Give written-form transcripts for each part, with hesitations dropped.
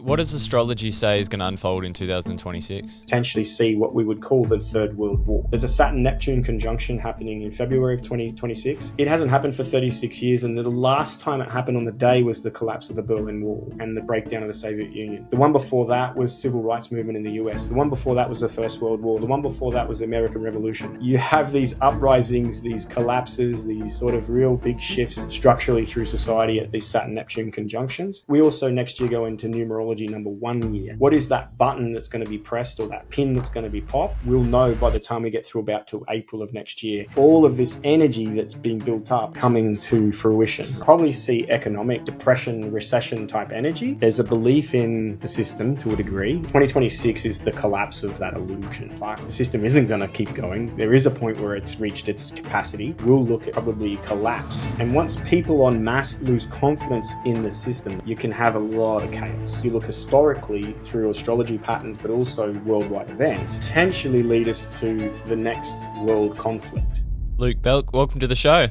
What does astrology say is going to unfold in 2026? Potentially see what we would call the Third World War. There's a Saturn-Neptune conjunction happening in February of 2026. It hasn't happened for 36 years, and the last time it happened on the day was the collapse of the Berlin Wall and the breakdown of the Soviet Union. The one before that was civil rights movement in the US. The one before that was the First World War. The one before that was the American Revolution. You have these uprisings, these collapses, these sort of real big shifts structurally through society at these Saturn-Neptune conjunctions. We also next year go into numerology number 1 year. What is that button that's going to be pressed, or that pin that's going to be popped? We'll know by the time we get through about till April of next year. All of this energy that's being built up coming to fruition. Probably see economic depression, recession type energy. There's a belief in the system to a degree. 2026 is the collapse of that illusion. The system isn't going to keep going. There is a point where it's reached its capacity. We'll look at probably collapse. And once people en masse lose confidence in the system, you can have a lot of chaos. You look historically through astrology patterns, but also worldwide events, potentially lead us to the next world conflict. Luke Balcke, welcome to the show.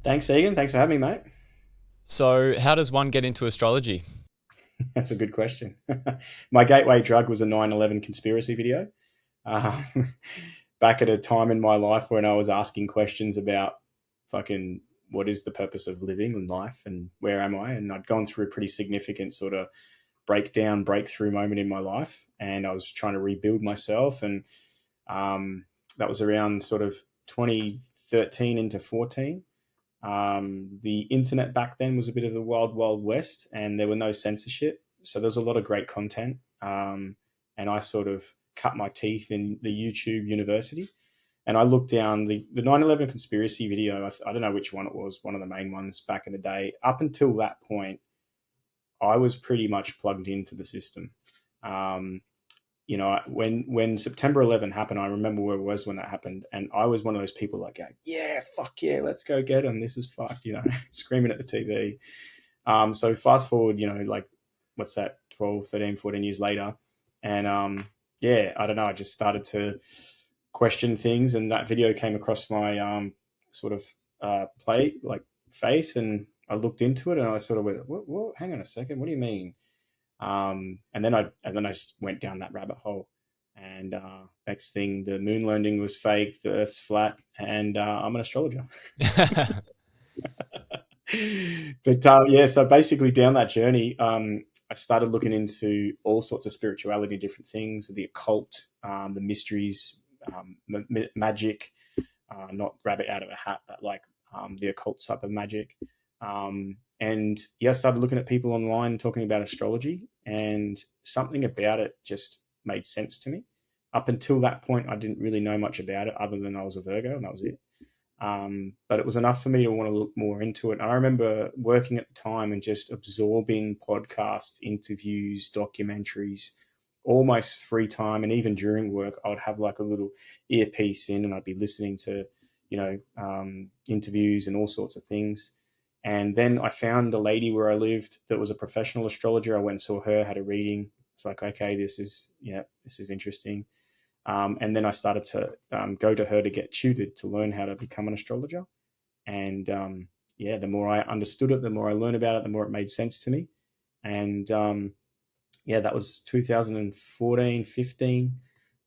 Thanks, Egan. Thanks for having me, mate. So how does one get into astrology? That's a good question. My gateway drug was a 9/11 conspiracy video. Back at a time in my life when I was asking questions about fucking what is the purpose of living and life and where am I? And I'd gone through a pretty significant sort of breakthrough moment in my life, and I was trying to rebuild myself, and that was around sort of 2013 into 14. The internet back then was a bit of the wild west, and there were no censorship, so there was a lot of great content, and I sort of cut my teeth in the YouTube university, and I looked down the 9/11 conspiracy video. I don't know which one it was, one of the main ones back in the day. Up until that point, I was pretty much plugged into the system. When September 11 happened, I remember where I was when that happened. And I was one of those people like, yeah, fuck yeah, let's go get them. This is fucked, screaming at the TV. So fast forward, like, what's that, 12, 13, 14 years later. And I don't know, I just started to question things. And that video came across my sort of face, and I looked into it, and I sort of went, what? Hang on a second, what do you mean? And then I just went down that rabbit hole, and next thing, the moon landing was fake, the Earth's flat, and I'm an astrologer. But so basically down that journey, I started looking into all sorts of spirituality, different things, the occult, the mysteries, magic, not rabbit out of a hat, but like the occult type of magic. I started looking at people online talking about astrology, and something about it just made sense to me. Up until that point, I didn't really know much about it other than I was a Virgo, and that was it. But it was enough for me to want to look more into it. And I remember working at the time and just absorbing podcasts, interviews, documentaries, all my free time. And even during work, I would have like a little earpiece in, and I'd be listening to, interviews and all sorts of things. And then I found a lady where I lived that was a professional astrologer. I went and saw her, had a reading. It's like, okay, this is interesting. And then I started to go to her to get tutored to learn how to become an astrologer. And the more I understood it, the more I learned about it, the more it made sense to me. And that was 2014, 15.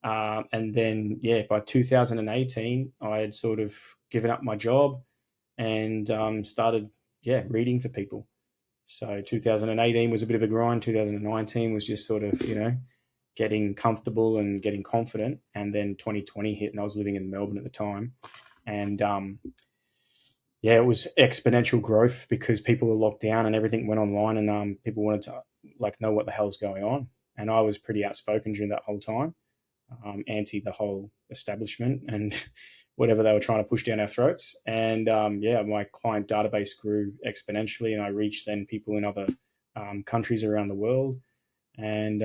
And then, by 2018, I had sort of given up my job and started reading for people. So 2018 was a bit of a grind. 2019 was just sort of, getting comfortable and getting confident. And then 2020 hit, and I was living in Melbourne at the time. And it was exponential growth because people were locked down and everything went online, and people wanted to know what the hell's going on. And I was pretty outspoken during that whole time, anti the whole establishment and whatever they were trying to push down our throats. And my client database grew exponentially, and I reached then people in other countries around the world. And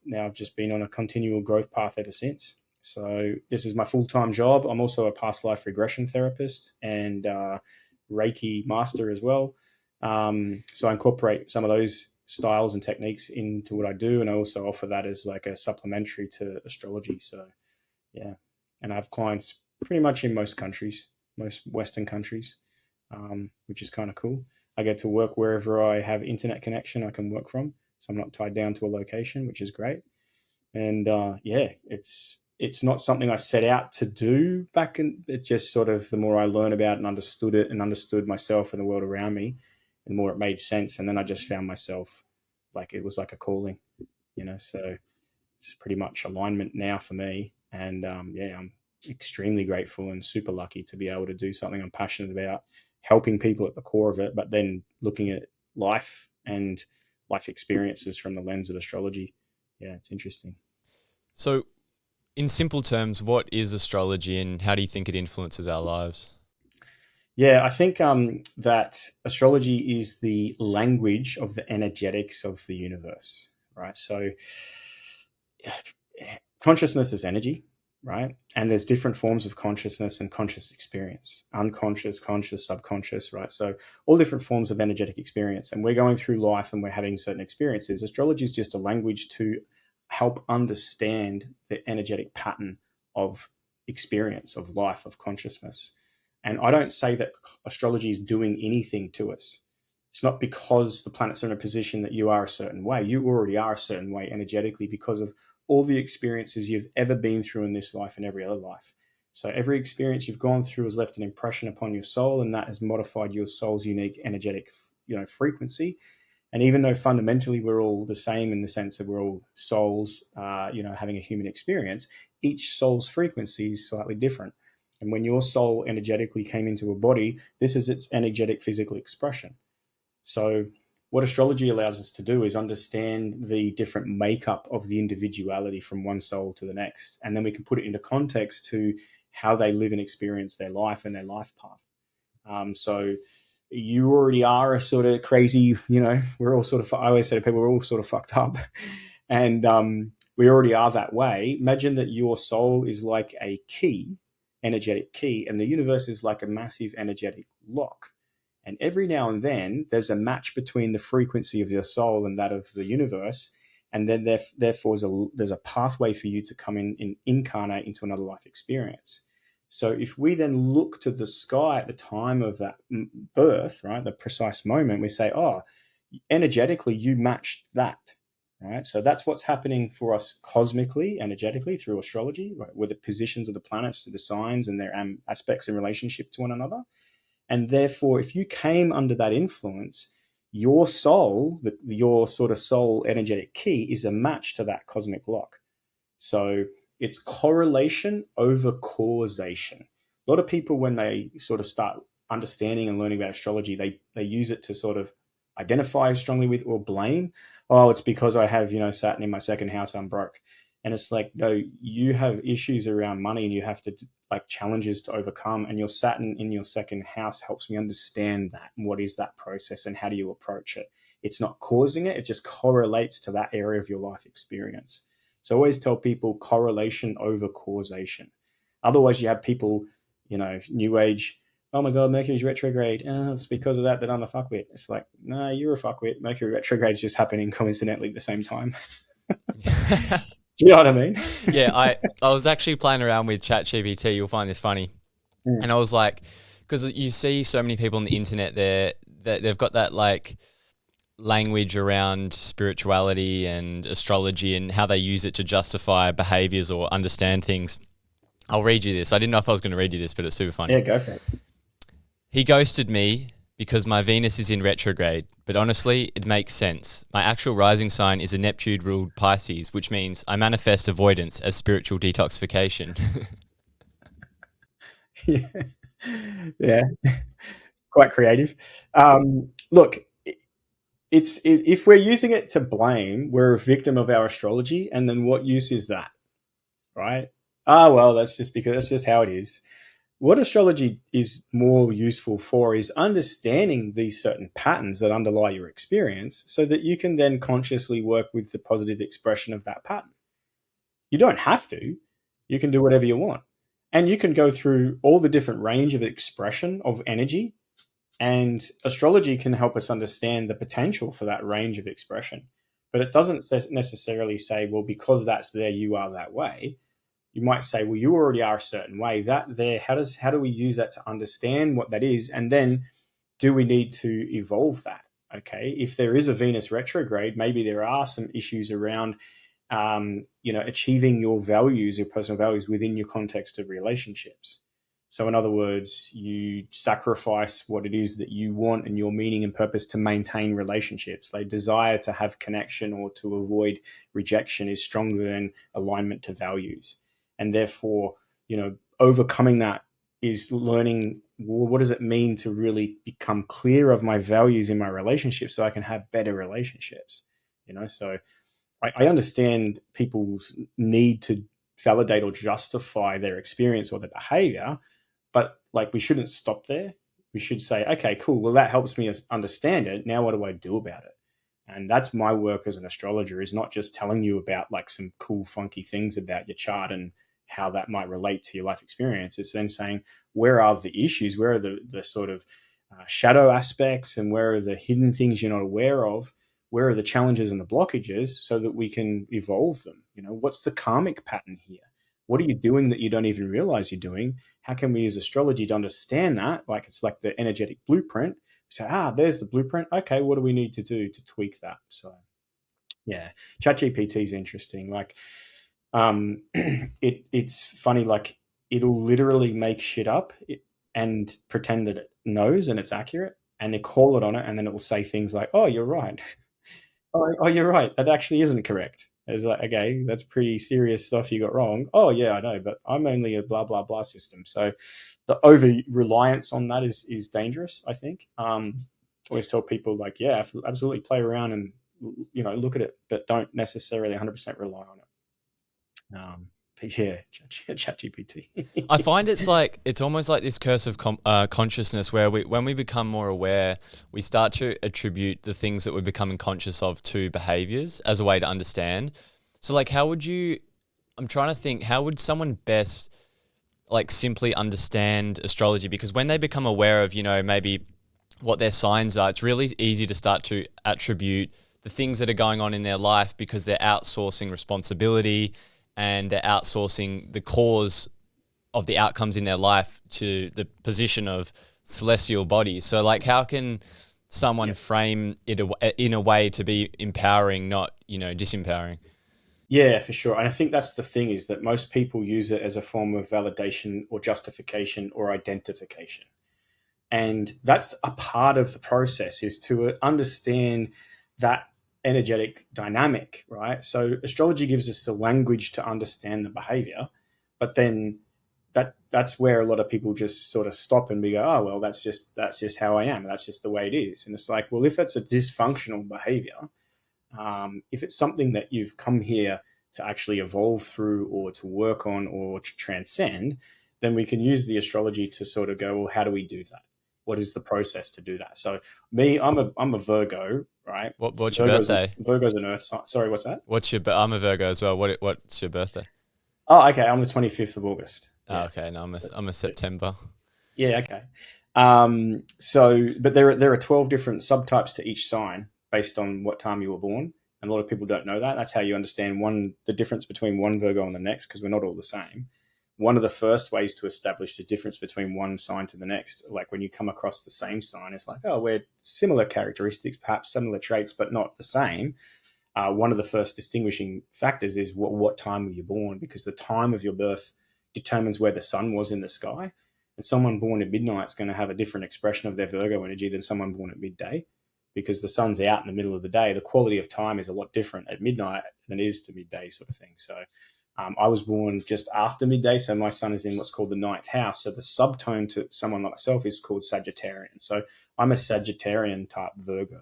now I've just been on a continual growth path ever since. So this is my full-time job. I'm also a past life regression therapist and Reiki master as well. So I incorporate some of those styles and techniques into what I do, and I also offer that as like a supplementary to astrology. So and I have clients pretty much in most countries, most Western countries, which is kind of cool. I get to work wherever I have internet connection I can work from. so I'm not tied down to a location, which is great. And yeah, it's not something I set out to do back in. It just sort of, the more I learn about and understood it and understood myself and the world around me, the more it made sense. And then I just found myself, like, it was like a calling, you know. So it's pretty much alignment now for me. And yeah, I'm extremely grateful and super lucky to be able to do something I'm passionate about, helping people at the core of it, but then looking at life and life experiences from the lens of astrology. Yeah, it's interesting. So, in simple terms, what is astrology and how do you think it influences our lives? Yeah, I think that astrology is the language of the energetics of the universe, right? So consciousness is energy, right? And there's different forms of consciousness and conscious experience: unconscious, conscious, subconscious, right? So all different forms of energetic experience. And we're going through life and we're having certain experiences. Astrology is just a language to help understand the energetic pattern of experience, of life, of consciousness. And I don't say that astrology is doing anything to us. It's not because the planets are in a position that you are a certain way. You already are a certain way energetically because of all the experiences you've ever been through in this life and every other life. So every experience you've gone through has left an impression upon your soul, and that has modified your soul's unique energetic, frequency. And even though fundamentally we're all the same in the sense that we're all souls, having a human experience, each soul's frequency is slightly different. And when your soul energetically came into a body, this is its energetic physical expression. So what astrology allows us to do is understand the different makeup of the individuality from one soul to the next. And then we can put it into context to how they live and experience their life and their life path. So you already are a sort of crazy, we're all sort of, I always say to people, we're all sort of fucked up. And we already are that way. Imagine that your soul is like a key, energetic key, and the universe is like a massive energetic lock. And every now and then, there's a match between the frequency of your soul and that of the universe. And then therefore, there's a pathway for you to come in and incarnate into another life experience. So if we then look to the sky at the time of that birth, right, the precise moment, we say, oh, energetically, you matched that, right? So that's what's happening for us cosmically, energetically, through astrology, right, with the positions of the planets, the signs and their aspects in relationship to one another. And therefore, if you came under that influence, your soul, your sort of soul energetic key is a match to that cosmic lock. So it's correlation over causation. A lot of people, when they sort of start understanding and learning about astrology, they use it to sort of identify strongly with or blame. Oh, it's because I have, Saturn in my second house, I'm broke. And it's like, no, you have issues around money and you have to, like, challenges to overcome. And your Saturn in your second house helps me understand that. And what is that process and how do you approach it? It's not causing it. It just correlates to that area of your life experience. So I always tell people correlation over causation. Otherwise, you have people, new age, oh my God, Mercury's retrograde. Oh, it's because of that I'm a fuckwit. It's like, no, you're a fuckwit. Mercury retrograde is just happening coincidentally at the same time. Do you know what I mean? Yeah, I was actually playing around with ChatGPT. You'll find this funny. And I was like, because you see so many people on the internet there that they've got that like language around spirituality and astrology and how they use it to justify behaviors or understand things. I'll read you this. I didn't know if I was going to read you this, but it's super funny. Yeah, go for it. He ghosted me because my Venus is in retrograde, but honestly, it makes sense. My actual rising sign is a Neptune-ruled Pisces, which means I manifest avoidance as spiritual detoxification. Yeah. Yeah. Quite creative. Look, if we're using it to blame, we're a victim of our astrology, and then what use is that, right? Well, that's just how it is. What astrology is more useful for is understanding these certain patterns that underlie your experience so that you can then consciously work with the positive expression of that pattern. You don't have to. You can do whatever you want. And you can go through all the different range of expression of energy, and astrology can help us understand the potential for that range of expression. But it doesn't necessarily say, well, because that's there, you are that way. You might say, well, you already are a certain way. That there, how do we use that to understand what that is? And then do we need to evolve that? Okay, if there is a Venus retrograde, maybe there are some issues around achieving your values, your personal values within your context of relationships. So in other words, you sacrifice what it is that you want and your meaning and purpose to maintain relationships. They desire to have connection or to avoid rejection is stronger than alignment to values. And therefore, overcoming that is learning, well, what does it mean to really become clear of my values in my relationships so I can have better relationships? So I understand people's need to validate or justify their experience or their behavior, but like we shouldn't stop there. We should say, okay, cool. Well, that helps me understand it. Now, what do I do about it? And that's my work as an astrologer, is not just telling you about like some cool, funky things about your chart and how that might relate to your life experience. It's then saying, where are the issues? Where are the sort of shadow aspects, and where are the hidden things you're not aware of? Where are the challenges and the blockages, so that we can evolve them? What's the karmic pattern here? What are you doing that you don't even realize you're doing? How can we use astrology to understand that? Like, it's like the energetic blueprint. So, there's the blueprint. Okay, what do we need to do to tweak that? So, yeah, ChatGPT is interesting. Like, it's funny. Like, it'll literally make shit up and pretend that it knows and it's accurate, and they call it on it, and then it will say things like, "Oh, you're right." Oh, you're right. That actually isn't correct. It's like, okay, that's pretty serious stuff you got wrong. Oh, yeah, I know, but I'm only a blah, blah, blah system. So the over reliance on that is dangerous, I think. Always tell people, like, yeah, absolutely play around and, look at it, but don't necessarily 100% rely on it. But yeah, ChatGPT. I find it's almost like this curse of consciousness, where when we become more aware, we start to attribute the things that we're becoming conscious of to behaviors as a way to understand. So like, I'm trying to think, how would someone best like simply understand astrology? Because when they become aware of, maybe what their signs are, it's really easy to start to attribute the things that are going on in their life, because they're outsourcing responsibility and they're outsourcing the cause of the outcomes in their life to the position of celestial bodies. So like, how can someone frame it in a way to be empowering, not, disempowering? Yeah, for sure. And I think that's the thing, is that most people use it as a form of validation or justification or identification. And that's a part of the process, is to understand that energetic dynamic, right? So astrology gives us the language to understand the behavior, but then that's where a lot of people just sort of stop and be go, oh, well, that's just how I am. That's just the way it is. And it's like, well, if it's a dysfunctional behavior, if it's something that you've come here to actually evolve through or to work on or to transcend, then we can use the astrology to sort of go, well, how do we do that? What is the process to do that? So me, I'm a Virgo, right? What's your birthday? Virgo's an earth sign. Sorry, what's that? I'm a Virgo as well. What's your birthday? Oh, okay. I'm the 25th of August. Yeah. Oh, okay. No, I'm a September. Yeah. Okay. But there are 12 different subtypes to each sign based on what time you were born. And a lot of people don't know that. That's how you understand the difference between one Virgo and the next, because we're not all the same. One of the first ways to establish the difference between one sign to the next, like when you come across the same sign, it's like, oh, we're similar characteristics, perhaps similar traits, but not the same. One of the first distinguishing factors is what time were you born, because the time of your birth determines where the sun was in the sky. And someone born at midnight is going to have a different expression of their Virgo energy than someone born at midday, because the sun's out in the middle of the day. The quality of time is a lot different at midnight than it is to midday, sort of thing. So I was born just after midday, so my sun is in what's called the ninth house. So the subtone to someone like myself is called Sagittarian. So I'm a Sagittarian type Virgo,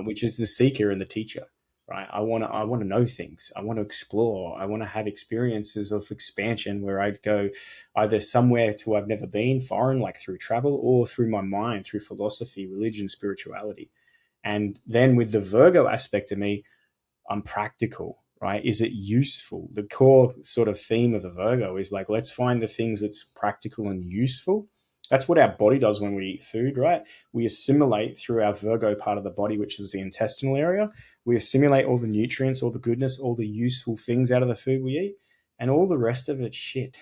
which is the seeker and the teacher, right? I want to know things. I want to explore. I want to have experiences of expansion where I'd go either somewhere to I've never been, foreign, like through travel, or through my mind, through philosophy, religion, spirituality. And then with the Virgo aspect of me, I'm practical, right? Is it useful? The core sort of theme of the Virgo is like, let's find the things that's practical and useful. That's what our body does when we eat food, right? We assimilate through our Virgo part of the body, which is the intestinal area. We assimilate all the nutrients, all the goodness, all the useful things out of the food we eat. and all the rest of it's shit.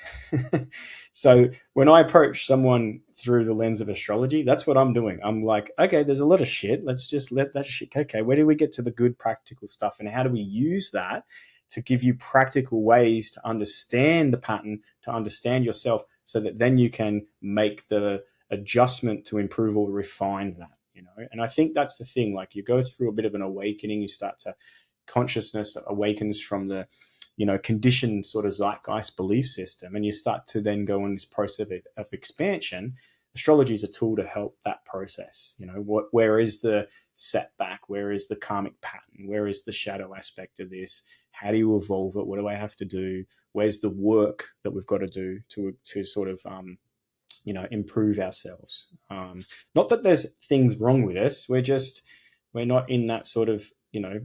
So when I approach someone through the lens of astrology, that's what I'm doing. I'm like, okay, there's a lot of shit. Let's just let that shit. Okay, where do we get to the good practical stuff, and how do we use that to give you practical ways to understand the pattern, to understand yourself, so that then you can make the adjustment to improve or refine that, you know? And I think that's the thing. Like, you go through a bit of an awakening, you start to, consciousness awakens from the, you know, conditioned sort of zeitgeist belief system, and you start to then go on this process of expansion. Astrology is a tool to help that process. You know, where is the setback? Where is the karmic pattern? Where is the shadow aspect of this? How do you evolve it? What do I have to do? Where's the work that we've got to do to sort of you know, improve ourselves? Not that there's things wrong with us. We're not in that sort of, you know,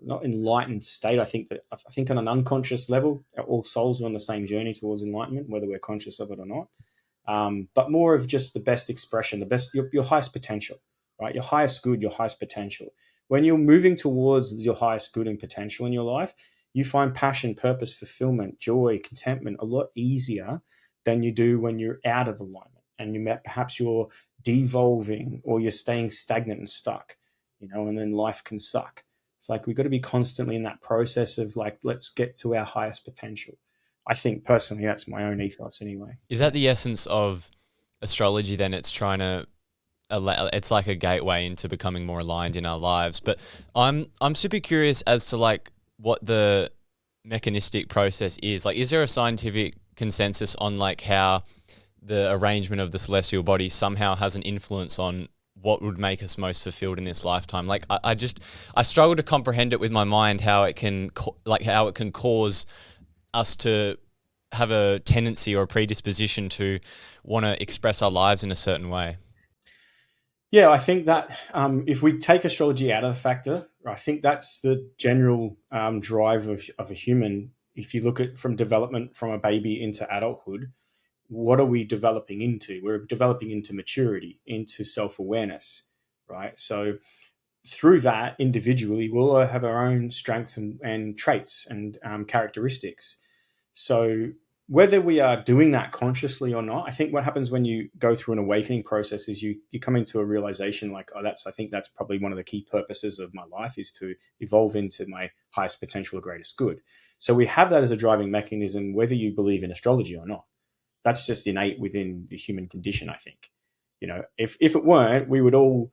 not enlightened state. I think on an unconscious level, all souls are on the same journey towards enlightenment, whether we're conscious of it or not. But more of just the best expression, the best, your highest potential, right? Your highest good, your highest potential. When you're moving towards your highest good and potential in your life, you find passion, purpose, fulfillment, joy, contentment a lot easier than you do when you're out of alignment, and perhaps you're devolving, or you're staying stagnant and stuck, you know, and then life can suck. It's like, we've got to be constantly in that process of like, let's get to our highest potential. I think personally, that's my own ethos anyway. Is that the essence of astrology then? It's trying to it's like a gateway into becoming more aligned in our lives. But I'm super curious as to like what the mechanistic process is. Like, is there a scientific consensus on like how the arrangement of the celestial body somehow has an influence on what would make us most fulfilled in this lifetime? Like, I struggle to comprehend it with my mind, how it can cause us to have a tendency or a predisposition to want to express our lives in a certain way. Yeah, I think that if we take astrology out of the factor, I think that's the general drive of a human. If you look at from development from a baby into adulthood, what are we developing into? We're developing into maturity, into self-awareness, right? So through that, individually, we'll all have our own strengths and traits and characteristics. So whether we are doing that consciously or not, I think what happens when you go through an awakening process is you come into a realization like, oh, I think that's probably one of the key purposes of my life, is to evolve into my highest potential or greatest good. So we have that as a driving mechanism, whether you believe in astrology or not. That's just innate within the human condition, I think. You know, if it weren't, we would all,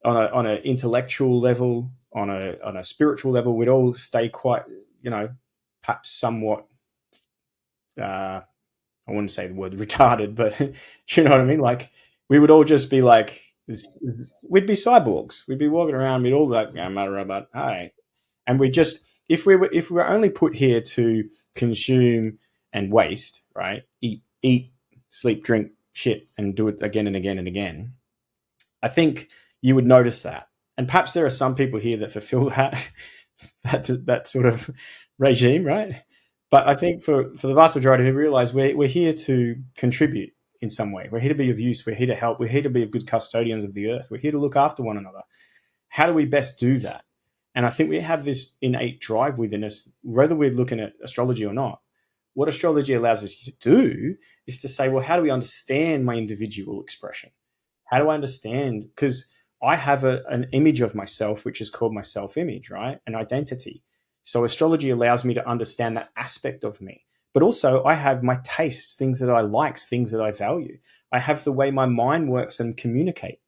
on an intellectual level, on a spiritual level, we'd all stay quite, you know, perhaps somewhat, I wouldn't say the word retarded, but you know what I mean? Like, we would all just be like, we'd be cyborgs. We'd be walking around, we'd all like, I'm a robot, hi. And we just, if we were only put here to consume and waste, right? Eat, sleep, drink, shit, and do it again and again and again, I think you would notice that. And perhaps there are some people here that fulfill that sort of regime, right? But I think for the vast majority who realize we're here to contribute in some way. We're here to be of use. We're here to help. We're here to be good custodians of the earth. We're here to look after one another. How do we best do that? And I think we have this innate drive within us, whether we're looking at astrology or not. What astrology allows us to do is to say, well, how do we understand my individual expression? How do I understand? Because I have an image of myself, which is called my self-image, right? An identity. So astrology allows me to understand that aspect of me. But also I have my tastes, things that I like, things that I value. I have the way my mind works and communicate.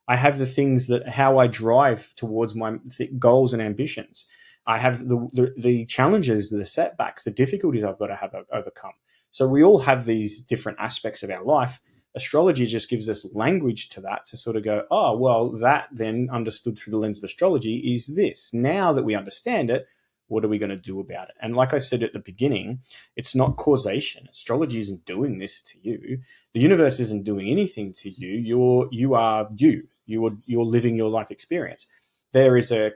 I have the things that how I drive towards my goals and ambitions. I have the challenges, the setbacks, the difficulties I've got to have overcome. So we all have these different aspects of our life. Astrology just gives us language to that, to sort of go, oh, well, that then understood through the lens of astrology is this. Now that we understand it, what are we going to do about it? And like I said at the beginning, it's not causation. Astrology isn't doing this to you. The universe isn't doing anything to you. You are you. You're living your life experience. There is a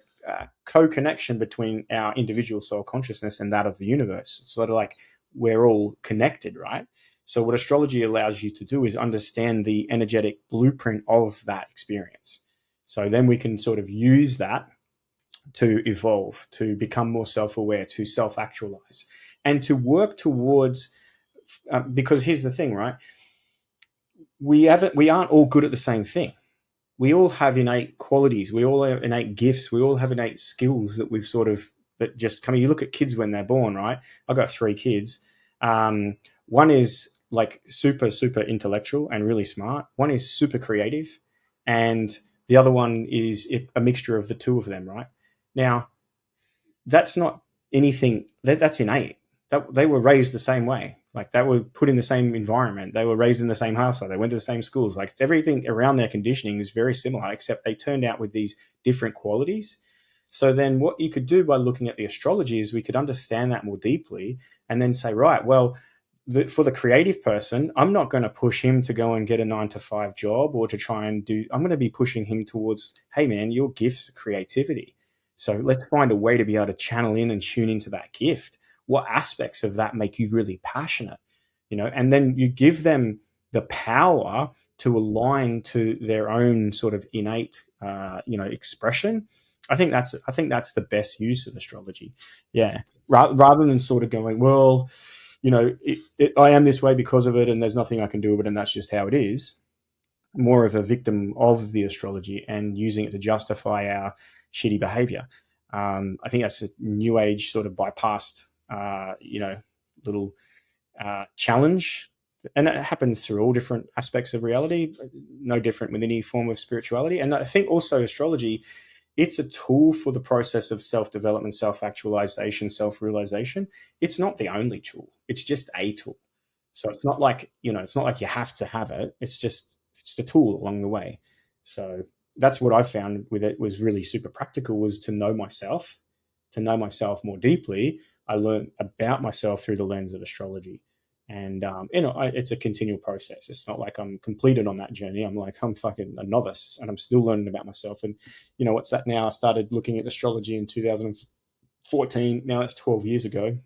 co-connection between our individual soul consciousness and that of the universe. It's sort of like we're all connected, right? So what astrology allows you to do is understand the energetic blueprint of that experience. So then we can sort of use that to evolve, to become more self-aware, to self-actualize, and to work towards. Because here's the thing, right? We aren't all good at the same thing. We all have innate qualities. We all have innate gifts. We all have innate skills that we've sort of that just come. You look at kids when they're born, right? I've got 3 kids. One is like super, super intellectual and really smart. One is super creative, and the other one is a mixture of the two of them, right? Now, that's not anything that's innate. That they were raised the same way. Like they were put in the same environment. They were raised in the same household. They went to the same schools. Like everything around their conditioning is very similar, except they turned out with these different qualities. So then what you could do by looking at the astrology is we could understand that more deeply and then say, right, well, for the creative person, I'm not going to push him to go and get a 9 to 5 job or to try and I'm going to be pushing him towards, hey man, your gift's creativity. So let's find a way to be able to channel in and tune into that gift. What aspects of that make you really passionate, and then you give them the power to align to their own sort of innate, expression. I think that's the best use of astrology. Yeah. Rather than sort of going, well, I am this way because of it and there's nothing I can do about it and that's just how it is. More of a victim of the astrology and using it to justify our shitty behavior. I think that's a new age sort of bypassed, little challenge. And it happens through all different aspects of reality, no different with any form of spirituality. And I think also astrology, it's a tool for the process of self-development, self-actualization, self-realization. It's not the only tool. It's just a tool. So it's not like, it's not like you have to have it. It's the tool along the way. So that's what I found with it was really super practical, was to know myself more deeply. I learned about myself through the lens of astrology. And, it's a continual process. It's not like I'm completed on that journey. I'm fucking a novice and I'm still learning about myself. And, what's that now? I started looking at astrology in 2014. Now it's 12 years ago.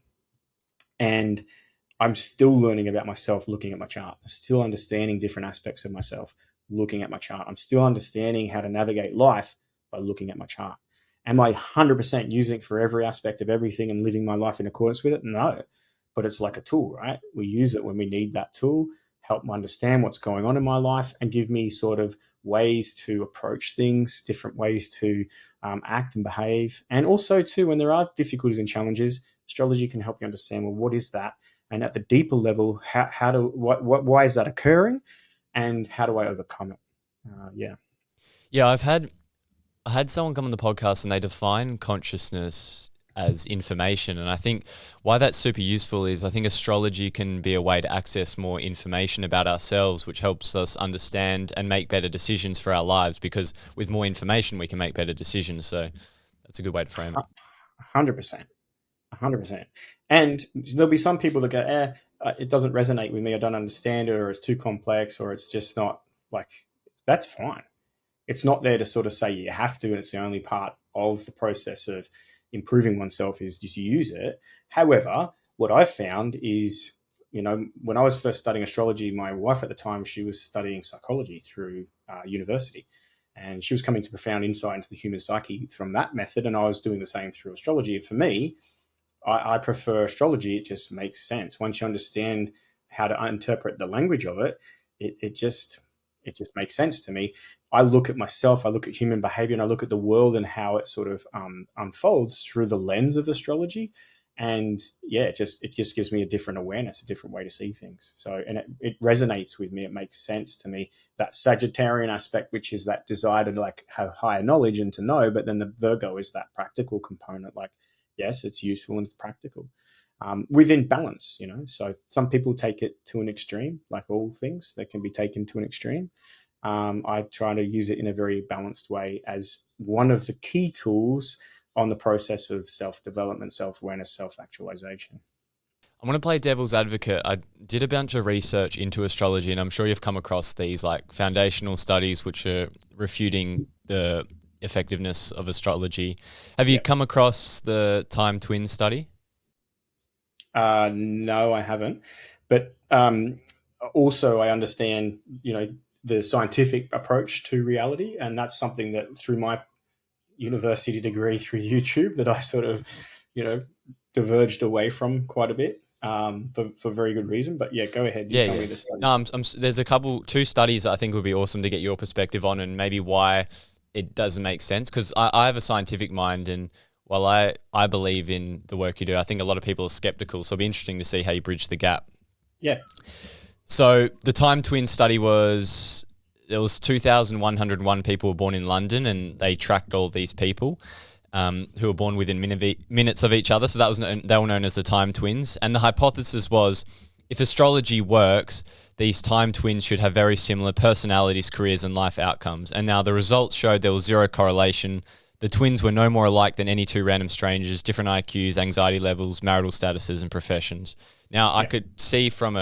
And I'm still learning about myself looking at my chart. I'm still understanding different aspects of myself looking at my chart. I'm still understanding how to navigate life by looking at my chart. Am I 100% using it for every aspect of everything and living my life in accordance with it? No, but it's like a tool, right? We use it when we need that tool, help me understand what's going on in my life and give me sort of ways to approach things, different ways to act and behave. And also too, when there are difficulties and challenges, astrology can help you understand, well, what is that? And at the deeper level, why is that occurring, and how do I overcome it? Yeah, I had someone come on the podcast and they define consciousness as information, and I think why that's super useful is I think astrology can be a way to access more information about ourselves, which helps us understand and make better decisions for our lives. Because with more information, we can make better decisions. So that's a good way to frame it. 100%. 100%. And there'll be some people that go, it doesn't resonate with me. I don't understand it, or it's too complex, or it's just not like, that's fine. It's not there to sort of say you have to, and it's the only part of the process of improving oneself is just use it. However, what I've found is, when I was first studying astrology, my wife at the time, she was studying psychology through university. And she was coming to profound insight into the human psyche from that method. And I was doing the same through astrology. And for me, I prefer astrology. It just makes sense. Once you understand how to interpret the language of it, it just makes sense to me. I look at myself, I look at human behavior, and I look at the world and how it sort of unfolds through the lens of astrology. And yeah, it just gives me a different awareness, a different way to see things. So, and it resonates with me. It makes sense to me. That Sagittarian aspect, which is that desire to like have higher knowledge and to know, but then the Virgo is that practical component. Like, yes, it's useful and it's practical within balance, So some people take it to an extreme, like all things that can be taken to an extreme. I try to use it in a very balanced way as one of the key tools on the process of self-development, self-awareness, self-actualization. I'm going to play devil's advocate. I did a bunch of research into astrology, and I'm sure you've come across these like foundational studies which are refuting the effectiveness of astrology. Have you come across the time twin study? No, I haven't. But also I understand, the scientific approach to reality. And that's something that through my university degree through YouTube that I sort of, you know, diverged away from quite a bit, for very good reason. But yeah, go ahead. You Yeah, tell yeah. me the study. No, there's two studies that I think would be awesome to get your perspective on, and maybe why it doesn't make sense. Because I have a scientific mind, and while I believe in the work you do, I think a lot of people are skeptical. So it'll be interesting to see how you bridge the gap. Yeah. So the time twin study there was 2,101 people were born in London, and they tracked all of these people who were born within minutes of each other. So they were known as the time twins. And the hypothesis was, if astrology works, these time twins should have very similar personalities, careers, and life outcomes. And now the results showed there was zero correlation. The twins were no more alike than any two random strangers, different IQs, anxiety levels, marital statuses, and professions. Now, I could see from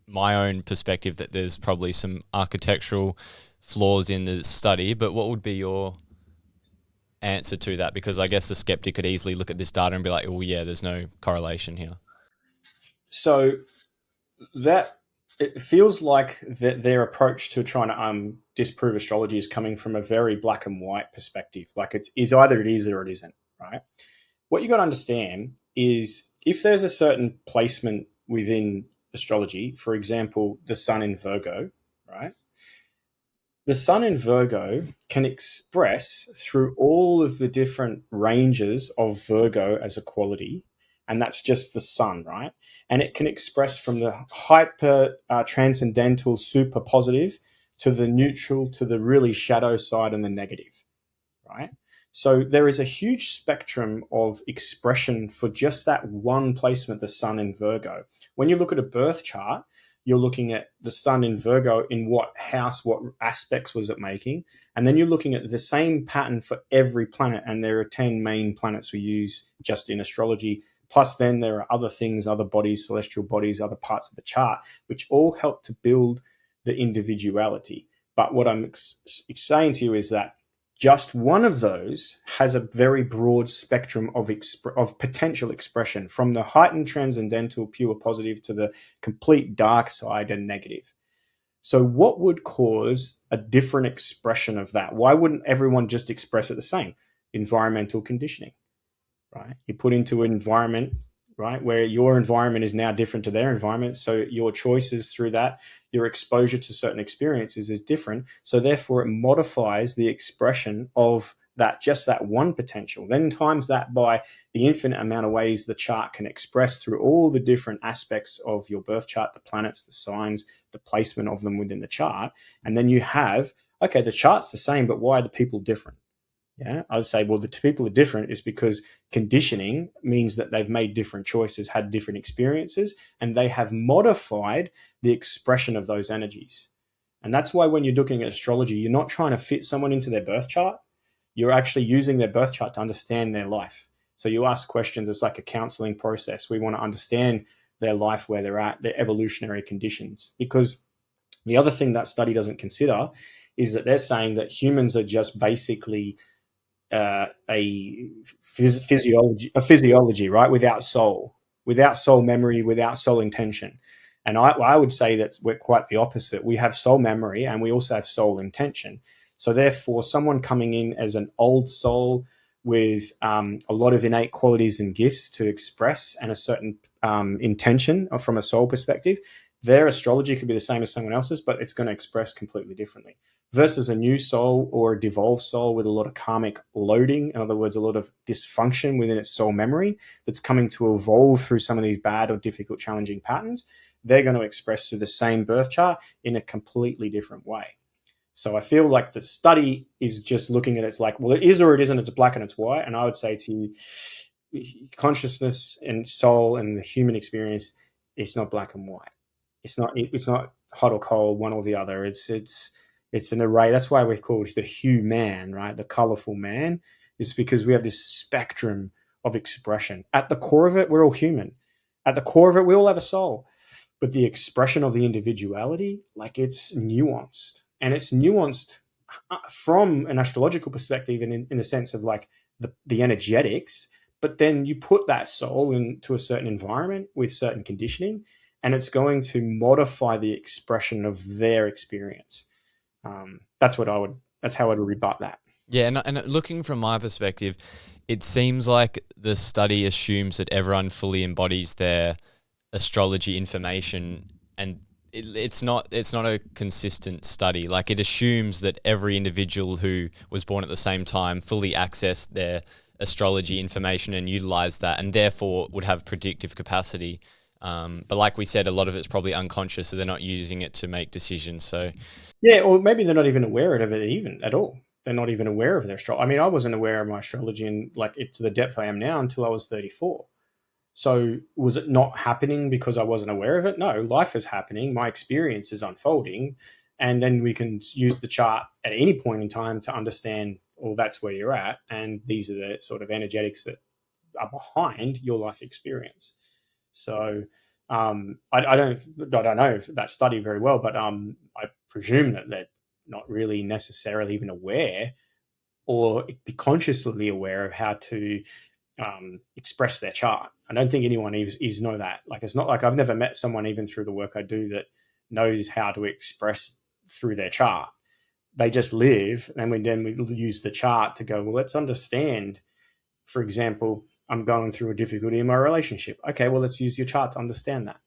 my own perspective that there's probably some architectural flaws in the study, but what would be your answer to that? Because I guess the skeptic could easily look at this data and be like, oh yeah, there's no correlation here. So that it feels like their approach to trying to disprove astrology is coming from a very black and white perspective. Like it's either it is or it isn't, right? What you got to understand is if there's a certain placement within astrology, for example, the sun in Virgo, right? The sun in Virgo can express through all of the different ranges of Virgo as a quality, and that's just the sun, right? And it can express from the hyper transcendental, super positive to the neutral to the really shadow side and the negative, right? So there is a huge spectrum of expression for just that one placement, the sun in Virgo. When you look at a birth chart, you're looking at the sun in Virgo in what house, what aspects was it making? And then you're looking at the same pattern for every planet. And there are 10 main planets we use just in astrology. Plus then there are other things, other bodies, celestial bodies, other parts of the chart, which all help to build the individuality. But what I'm saying to you is that just one of those has a very broad spectrum of potential expression, from the heightened transcendental pure positive to the complete dark side and negative. So what would cause a different expression of that? Why wouldn't everyone just express it the same? Environmental conditioning, right? You put into an environment, right, where your environment is now different to their environment. So your choices through that, your exposure to certain experiences is different. So therefore it modifies the expression of that, just that one potential. Then times that by the infinite amount of ways the chart can express through all the different aspects of your birth chart, the planets, the signs, the placement of them within the chart. And then you have, okay, the chart's the same, but why are the people different? Yeah, I would say, well, the people are different is because conditioning means that they've made different choices, had different experiences, and they have modified the expression of those energies. And that's why when you're looking at astrology, you're not trying to fit someone into their birth chart. You're actually using their birth chart to understand their life. So you ask questions. It's like a counseling process. We want to understand their life, where they're at, their evolutionary conditions. Because the other thing that study doesn't consider is that they're saying that humans are just basically a physiology, right? Without soul memory, without soul intention. And I would say that we're quite the opposite. We have soul memory and we also have soul intention. So therefore, someone coming in as an old soul with a lot of innate qualities and gifts to express and a certain intention from a soul perspective, their astrology could be the same as someone else's, but it's going to express completely differently. Versus a new soul or a devolved soul with a lot of karmic loading, in other words, a lot of dysfunction within its soul memory that's coming to evolve through some of these bad or difficult, challenging patterns, they're going to express through the same birth chart in a completely different way. So I feel like the study is just looking at it's like, well, it is or it isn't, it's black and it's white. And I would say to you, consciousness and soul and the human experience, it's not black and white. It's not hot or cold, one or the other. It's an array. That's why we're called the hue man, right? The colorful man is because we have this spectrum of expression. At the core of it, we're all human. At the core of it, we all have a soul. But the expression of the individuality, like it's nuanced. And it's nuanced from an astrological perspective and in the sense of like the energetics. But then you put that soul into a certain environment with certain conditioning, and it's going to modify the expression of their experience. That's how I would rebut that. Yeah, and looking from my perspective, it seems like the study assumes that everyone fully embodies their astrology information, and it's not a consistent study. Like, it assumes that every individual who was born at the same time fully accessed their astrology information and utilized that, and therefore would have predictive capacity. But like we said, a lot of it's probably unconscious, so they're not using it to make decisions. So Yeah, or maybe they're not even aware of it even at all. They're not even aware of their astrology. I mean, I wasn't aware of my astrology and like it to the depth I am now until I was 34. So was it not happening because I wasn't aware of it? No, life is happening. My experience is unfolding. And then we can use the chart at any point in time to understand, well, that's where you're at. And these are the sort of energetics that are behind your life experience. So I don't know that study very well, but I presume that they're not really necessarily even aware or be consciously aware of how to express their chart. I don't think anyone is know that. Like, it's not like I've never met someone even through the work I do that knows how to express through their chart. They just live, and then we use the chart to go, well, let's understand. For example, I'm going through a difficulty in my relationship. Okay, well, let's use your chart to understand that.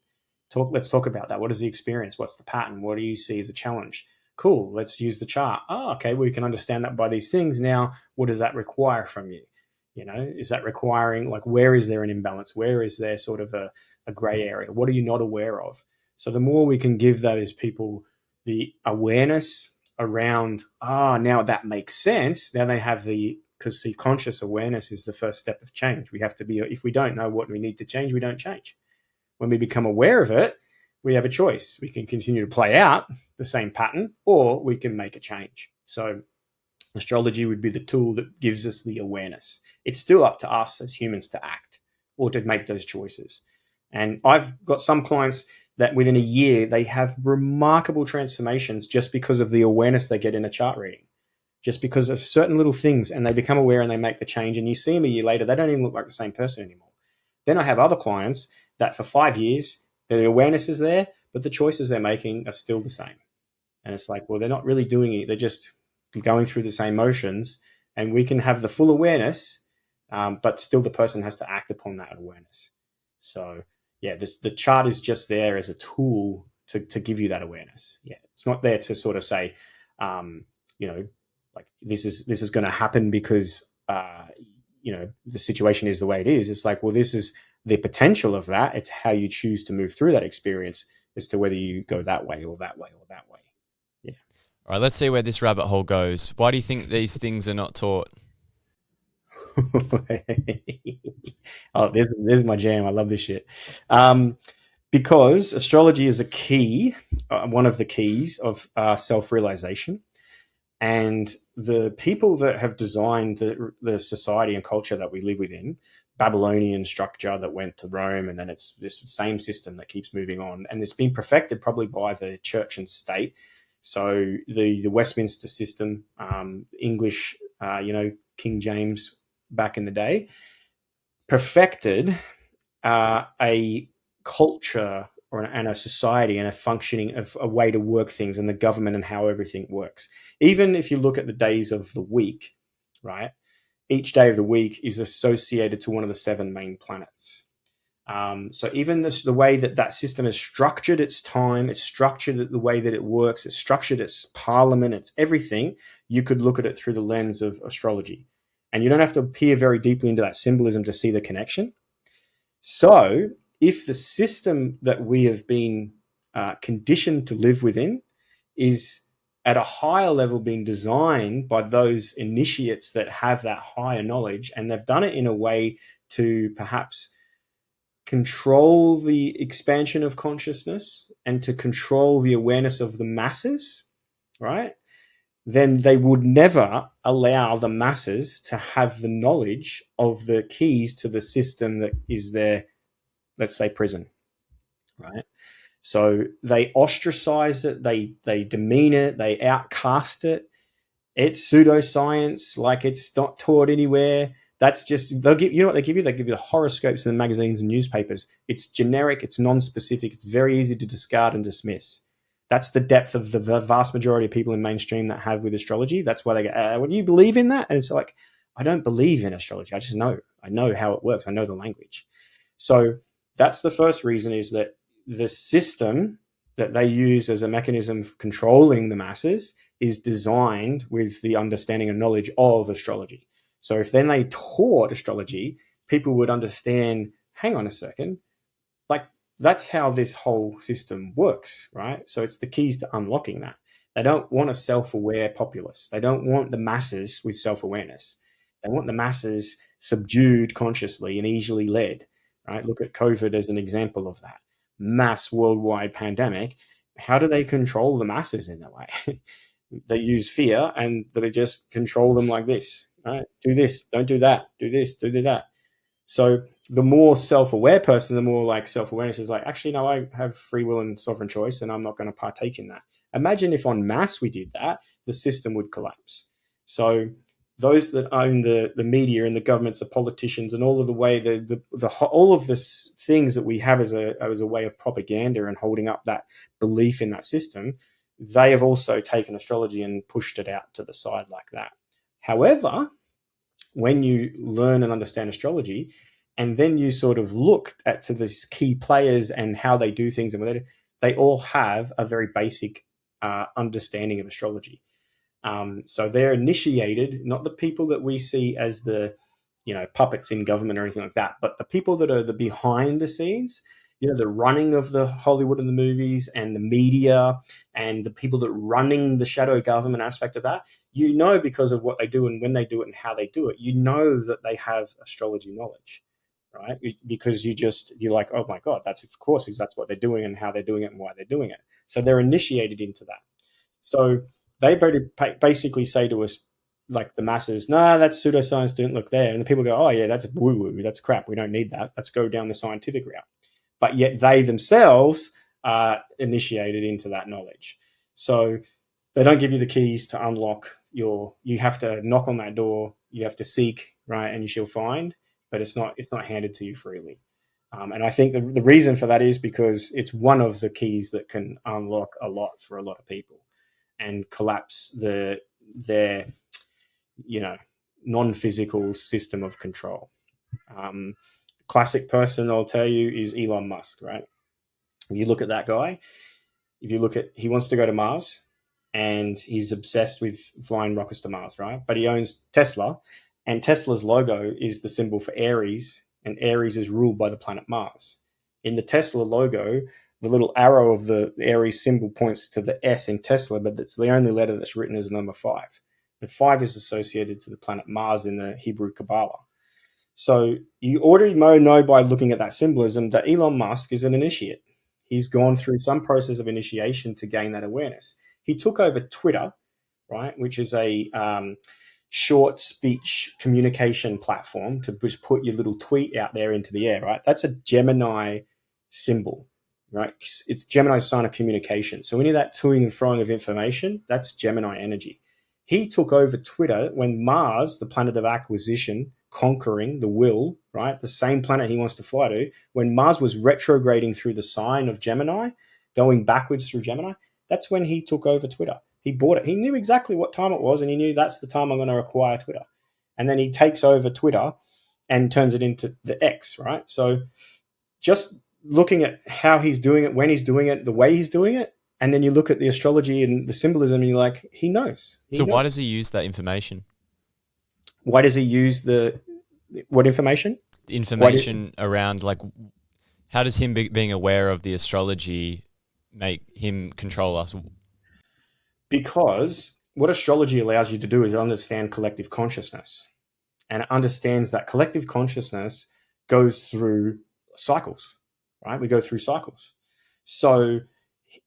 Let's talk about that. What is the experience? What's the pattern? What do you see as a challenge? Cool. Let's use the chart. Oh, okay. We can understand that by these things. Now, what does that require from you? You know, is that requiring, like, where is there an imbalance? Where is there sort of a gray area? What are you not aware of? So the more we can give those people the awareness around, now that makes sense. Now they have because the conscious awareness is the first step of change. We have to be, if we don't know what we need to change, we don't change. When we become aware of it, we have a choice. We can continue to play out the same pattern, or we can make a change. So astrology would be the tool that gives us the awareness. It's still up to us as humans to act or to make those choices. And I've got some clients that within a year, they have remarkable transformations just because of the awareness they get in a chart reading, just because of certain little things, and they become aware and they make the change. And you see them a year later, they don't even look like the same person anymore. Then I have other clients that for 5 years, the awareness is there, but the choices they're making are still the same. And it's like, well, they're not really doing it. They're just going through the same motions, and we can have the full awareness, but still the person has to act upon that awareness. So yeah, the chart is just there as a tool to give you that awareness. Yeah, it's not there to sort of say, like this is going to happen because the situation is the way it is. It's like, well, this is the potential of that. It's how you choose to move through that experience as to whether you go that way or that way or that way. Yeah. all right, let's see where this rabbit hole goes. Why do you think these things are not taught? Oh, there's my jam. I love this shit. Because astrology is a key, one of the keys of self-realization. And the people that have designed the society and culture that we live within, Babylonian structure that went to Rome, and then it's this same system that keeps moving on. And it's been perfected probably by the church and state. So the Westminster system, English, King James back in the day, perfected a culture and a society and a functioning of a way to work things and the government and how everything works. Even if you look at the days of the week, right? Each day of the week is associated to one of the 7 main planets. So even the way that system is structured, its time, it's structured the way that it works, it's structured its parliament, it's everything. You could look at it through the lens of astrology. And you don't have to peer very deeply into that symbolism to see the connection. So if the system that we have been conditioned to live within is at a higher level being designed by those initiates that have that higher knowledge, and they've done it in a way to perhaps control the expansion of consciousness and to control the awareness of the masses, right? Then they would never allow the masses to have the knowledge of the keys to the system that is their, let's say, prison, right? So they ostracize it, they demean it, they outcast it. It's pseudoscience, like it's not taught anywhere. That's just, they'll give, you know what they give you? They give you the horoscopes in the magazines and newspapers. It's generic, it's non-specific, it's very easy to discard and dismiss. That's the depth of the vast majority of people in mainstream that have with astrology. That's why they go, well, do you believe in that? And it's like, I don't believe in astrology. I just know. I know how it works. I know the language. So that's the first reason, is that the system that they use as a mechanism for controlling the masses is designed with the understanding and knowledge of astrology. So if then they taught astrology, people would understand, hang on a second, like that's how this whole system works, right? So it's the keys to unlocking that. They don't want a self-aware populace. They don't want the masses with self-awareness. They want the masses subdued consciously and easily led, right? Look at COVID as an example of that. Mass worldwide pandemic. How do they control the masses in that way? They use fear, and they just control them like this, right? Do this, don't do that, do this, do that. So the more self-aware person, the more like self-awareness is like, actually, no, I have free will and sovereign choice, and I'm not going to partake in that. Imagine if en masse we did that, the system would collapse. So those that own the media and the governments, the politicians, and all of the way all of the things that we have as a way of propaganda and holding up that belief in that system, they have also taken astrology and pushed it out to the side like that. However, when you learn and understand astrology, and then you sort of look to these key players and how they do things, and they all have a very basic understanding of astrology. So they're initiated, not the people that we see as the, puppets in government or anything like that, but the people that are the behind the scenes, the running of the Hollywood and the movies and the media and the people that are running the shadow government aspect of that, because of what they do and when they do it and how they do it, that they have astrology knowledge, right? Because you're like, oh my God, that's what they're doing and how they're doing it and why they're doing it. So they're initiated into that. So they basically say to us, like the masses, nah, that's pseudoscience, don't look there. And the people go, oh yeah, that's woo-woo, that's crap, we don't need that. Let's go down the scientific route. But yet they themselves are initiated into that knowledge. So they don't give you the keys to unlock you have to knock on that door, you have to seek, right, and you shall find, but it's not handed to you freely. And I think the reason for that is because it's one of the keys that can unlock a lot for a lot of people and collapse their non-physical system of control. Classic person I'll tell you is Elon Musk, right? If you look at that guy, he wants to go to Mars and he's obsessed with flying rockets to Mars, right? But he owns Tesla, and Tesla's logo is the symbol for Aries, and Aries is ruled by the planet Mars. In the Tesla logo, the little arrow of the Aries symbol points to the S in Tesla, but it's the only letter that's written as number 5. And 5 is associated to the planet Mars in the Hebrew Kabbalah. So you already know by looking at that symbolism that Elon Musk is an initiate. He's gone through some process of initiation to gain that awareness. He took over Twitter, right, which is a short speech communication platform to just put your little tweet out there into the air, right? That's a Gemini symbol, right? It's Gemini's sign of communication. So any of that toing and froing of information, that's Gemini energy. He took over Twitter when Mars, the planet of acquisition, conquering the will, right? The same planet he wants to fly to, when Mars was retrograding through the sign of Gemini, going backwards through Gemini, that's when he took over Twitter. He bought it. He knew exactly what time it was, and he knew that's the time I'm going to acquire Twitter. And then he takes over Twitter and turns it into the X, right? So just looking at how he's doing it, when he's doing it, the way he's doing it, and then you look at the astrology and the symbolism, and you're like, he knows. Why does he use that information? Why does he use what information? The information around, like, how does him being aware of the astrology make him control us? Because what astrology allows you to do is understand collective consciousness. And it understands that collective consciousness goes through cycles, right? We go through cycles. So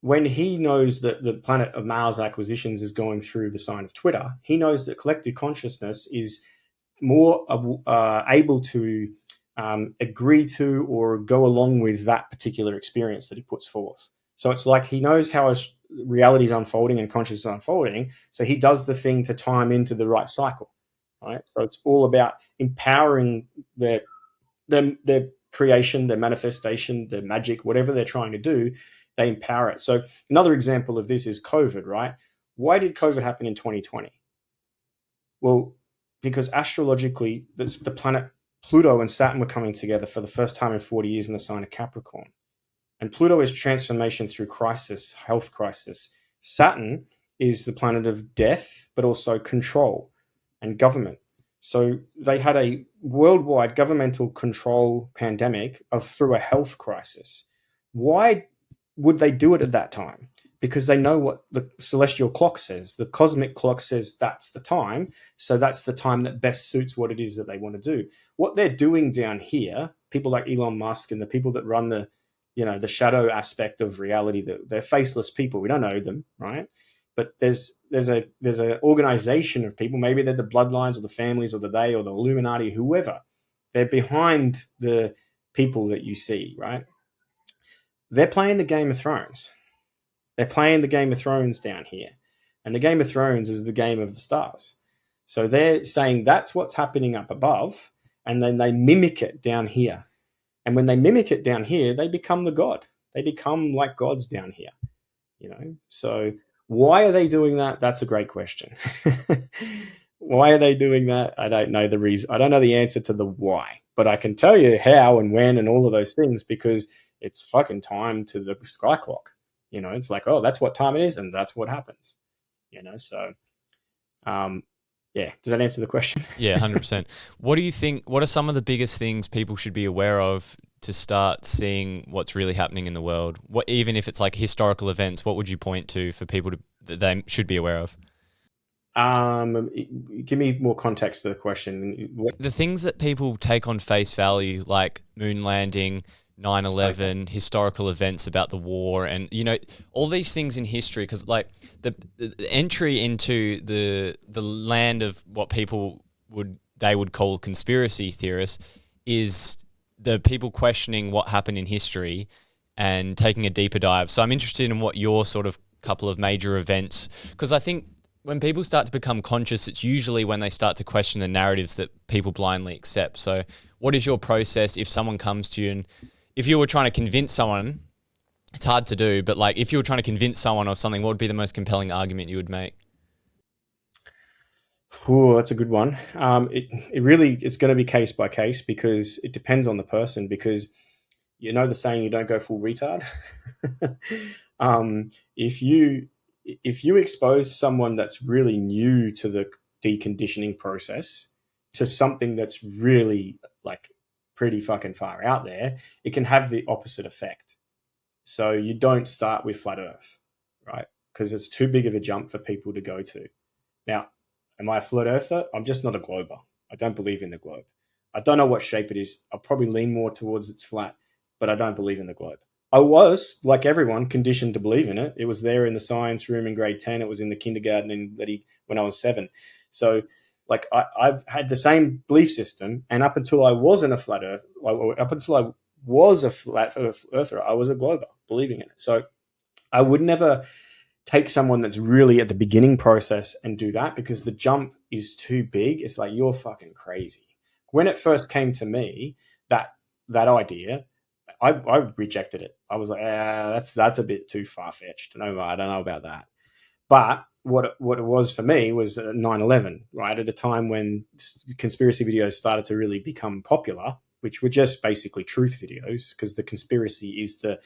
when he knows that the planet of Mars acquisitions is going through the sign of Twitter, he knows that collective consciousness is more able to agree to or go along with that particular experience that he puts forth. So it's like he knows how reality is unfolding and consciousness is unfolding, so he does the thing to time into the right cycle, right? So it's all about empowering their creation, their manifestation, their magic, whatever they're trying to do, They empower it. So another example of this is COVID, right? Why did COVID happen in 2020? Well, because astrologically, the planet Pluto and Saturn were coming together for the first time in 40 years in the sign of Capricorn. And Pluto is transformation through crisis, health crisis. Saturn is the planet of death, but also control and government. So they had a worldwide governmental control pandemic through a health crisis. Why would they do it at that time? Because they know what the celestial clock says. The cosmic clock says that's the time. So that's the time that best suits what it is that they want to do. What they're doing down here, people like Elon Musk and the people that run the shadow aspect of reality, they're faceless people. We don't know them, right? But there's a organization of people. Maybe they're the bloodlines or the families or the Illuminati, whoever. They're behind the people that you see, right? They're playing the Game of Thrones. They're playing the Game of Thrones down here. And the Game of Thrones is the game of the stars. So they're saying that's what's happening up above, and then they mimic it down here. And when they mimic it down here, they become the god. They become like gods down here. So why are they doing that? That's a great question. Why are they doing that? I don't know the reason. I don't know the answer to the why, but I can tell you how and when and all of those things, because it's fucking time to the sky clock. It's like, oh, that's what time it is, and that's what happens. So yeah. Does that answer the question? Yeah, 100%. What do you think, what are some of the biggest things people should be aware of to start seeing what's really happening in the world? Even if it's like historical events, what would you point to for people that they should be aware of? Give me more context to the question. The things that people take on face value, like moon landing, 9/11, okay, historical events about the war, and all these things in history, because like the entry into the land of what people would call conspiracy theorists is the people questioning what happened in history and taking a deeper dive. So I'm interested in what your sort of couple of major events, because I think when people start to become conscious, it's usually when they start to question the narratives that people blindly accept. So what is your process if someone comes to you and if you were trying to convince someone, it's hard to do, but like if you were trying to convince someone of something, what would be the most compelling argument you would make? Oh, that's a good one. It's going to be case by case, because it depends on the person, because the saying, you don't go full retard. If you expose someone that's really new to the deconditioning process to something that's really like pretty fucking far out there, it can have the opposite effect. So you don't start with flat Earth, right? Because it's too big of a jump for people to go to. Now, am I a flat earther? I'm just not a glober. I don't believe in the globe. I don't know what shape it is. I'll probably lean more towards it's flat, but I don't believe in the globe. I was, like everyone, conditioned to believe in it. It was there in the science room in grade 10. It was in the kindergarten when I was 7. So like I've had the same belief system, and up until I wasn't a flat earth, up until I was a flat earther, I was a glober, believing in it. So I would never take someone that's really at the beginning process and do that, because the jump is too big. It's like, you're fucking crazy. When it first came to me, that idea, I rejected it. I was like, that's a bit too far-fetched. No, I don't know about that. But what it was for me was 9/11, right? At a time when conspiracy videos started to really become popular, which were just basically truth videos, because the conspiracy is the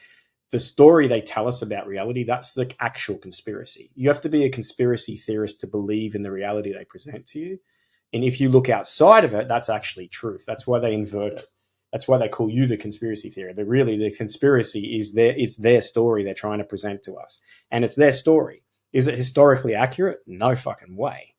story they tell us about reality. That's the actual conspiracy. You have to be a conspiracy theorist to believe in the reality they present to you. And if you look outside of it, that's actually truth. That's why they invert it. That's why they call you the conspiracy theory. But really, the conspiracy is it's their story they're trying to present to us. And it's their story. Is it historically accurate? No fucking way.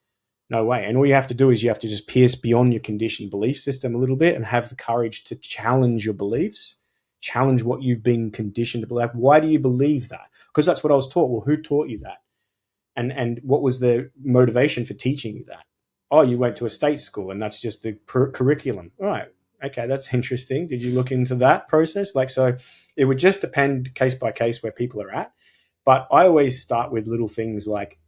No way. And all you have to do is you have to just pierce beyond your conditioned belief system a little bit and have the courage to challenge your beliefs, challenge what you've been conditioned to believe. Why do you believe that? Because that's what I was taught. Well, who taught you that? And what was the motivation for teaching you that? Oh, you went to a state school and that's just the curriculum. All right. Okay, that's interesting. Did you look into that process? So it would just depend case by case where people are at. But I always start with little things like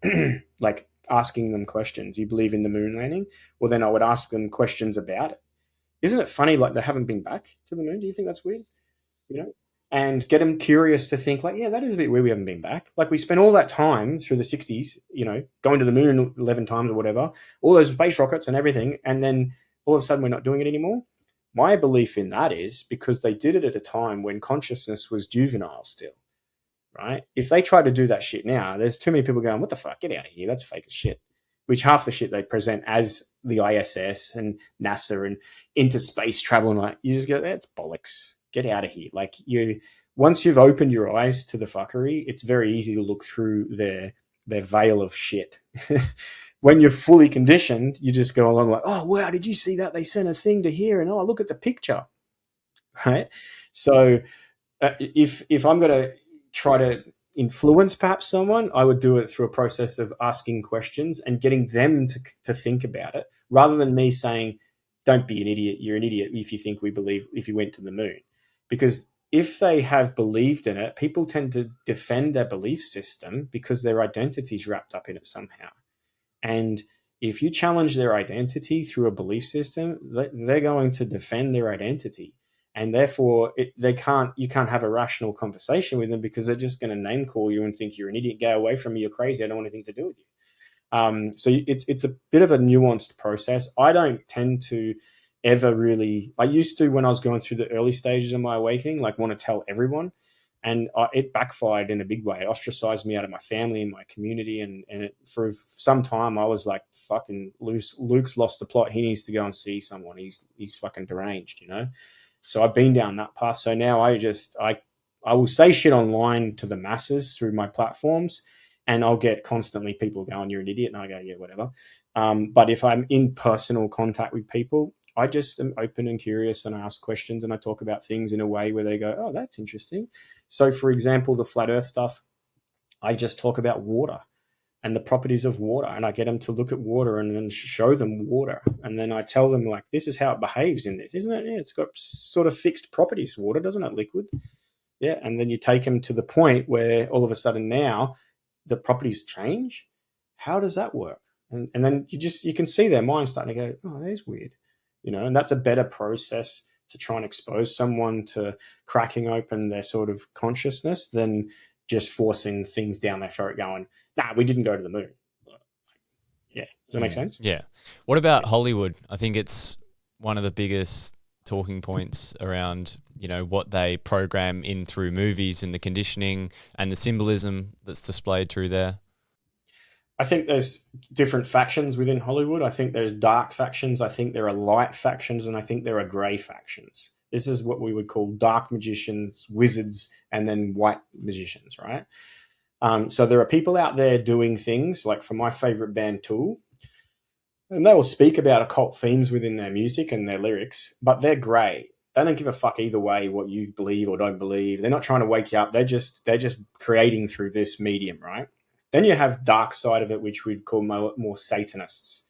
like asking them questions. You believe in the moon landing? Well, then I would ask them questions about it. Isn't it funny, like they haven't been back to the moon? Do you think that's weird? and get them curious to think like, yeah, that is a bit weird. We haven't been back. Like we spent all that time through the 60s, going to the moon 11 times or whatever, all those space rockets and everything. And then all of a sudden we're not doing it anymore. My belief in that is because they did it at a time when consciousness was juvenile still, right? If they try to do that shit now, there's too many people going, what the fuck? Get out of here. That's fake as shit. Which half the shit they present as the ISS and NASA and into space travel and like, you just go, that's bollocks. Get out of here. Like once you've opened your eyes to the fuckery, it's very easy to look through their veil of shit. When you're fully conditioned, you just go along like, oh, wow, did you see that? They sent a thing to here and, oh, look at the picture, right? So if I'm going to try to influence perhaps someone, I would do it through a process of asking questions and getting them to think about it rather than me saying, don't be an idiot. You're an idiot if you think we believe if you went to the moon. Because if they have believed in it, people tend to defend their belief system because their identity is wrapped up in it somehow. And if you challenge their identity through a belief system, they're going to defend their identity. And therefore, you can't have a rational conversation with them because they're just going to name call you and think you're an idiot, go away from me, you're crazy, I don't want anything to do with you. So it's a bit of a nuanced process. I don't tend to ever really, I used to when I was going through the early stages of my awakening, like want to tell everyone. And it backfired in a big way. It ostracized me out of my family and my community. And for some time, I was like, fucking Luke's lost the plot. He needs to go and see someone. He's fucking deranged, So I've been down that path. So now I will say shit online to the masses through my platforms, and I'll get constantly people going, you're an idiot. And I go, yeah, whatever. But if I'm in personal contact with people, I just am open and curious and I ask questions and I talk about things in a way where they go, oh, that's interesting. So, for example, the flat earth stuff, I just talk about water and the properties of water, and I get them to look at water and then show them water. And then I tell them, like, this is how it behaves in this, isn't it? Yeah, it's got sort of fixed properties, water, doesn't it? Liquid. Yeah. And then you take them to the point where all of a sudden now the properties change. How does that work? And then you can see their mind starting to go, oh, that is weird. And that's a better process to try and expose someone to cracking open their sort of consciousness than just forcing things down their throat going, nah, we didn't go to the moon. Yeah. Does that make sense? Yeah. What about Hollywood? I think it's one of the biggest talking points around, what they program in through movies and the conditioning and the symbolism that's displayed through there. I think there's different factions within Hollywood. I think there's dark factions. I think there are light factions, and I think there are grey factions. This is what we would call dark magicians, wizards, and then white magicians, right? So there are people out there doing things like for my favorite band, Tool, and they will speak about occult themes within their music and their lyrics, but they're grey. They don't give a fuck either way what you believe or don't believe. They're not trying to wake you up. They're just creating through this medium, right? Then you have dark side of it, which we'd call more Satanists.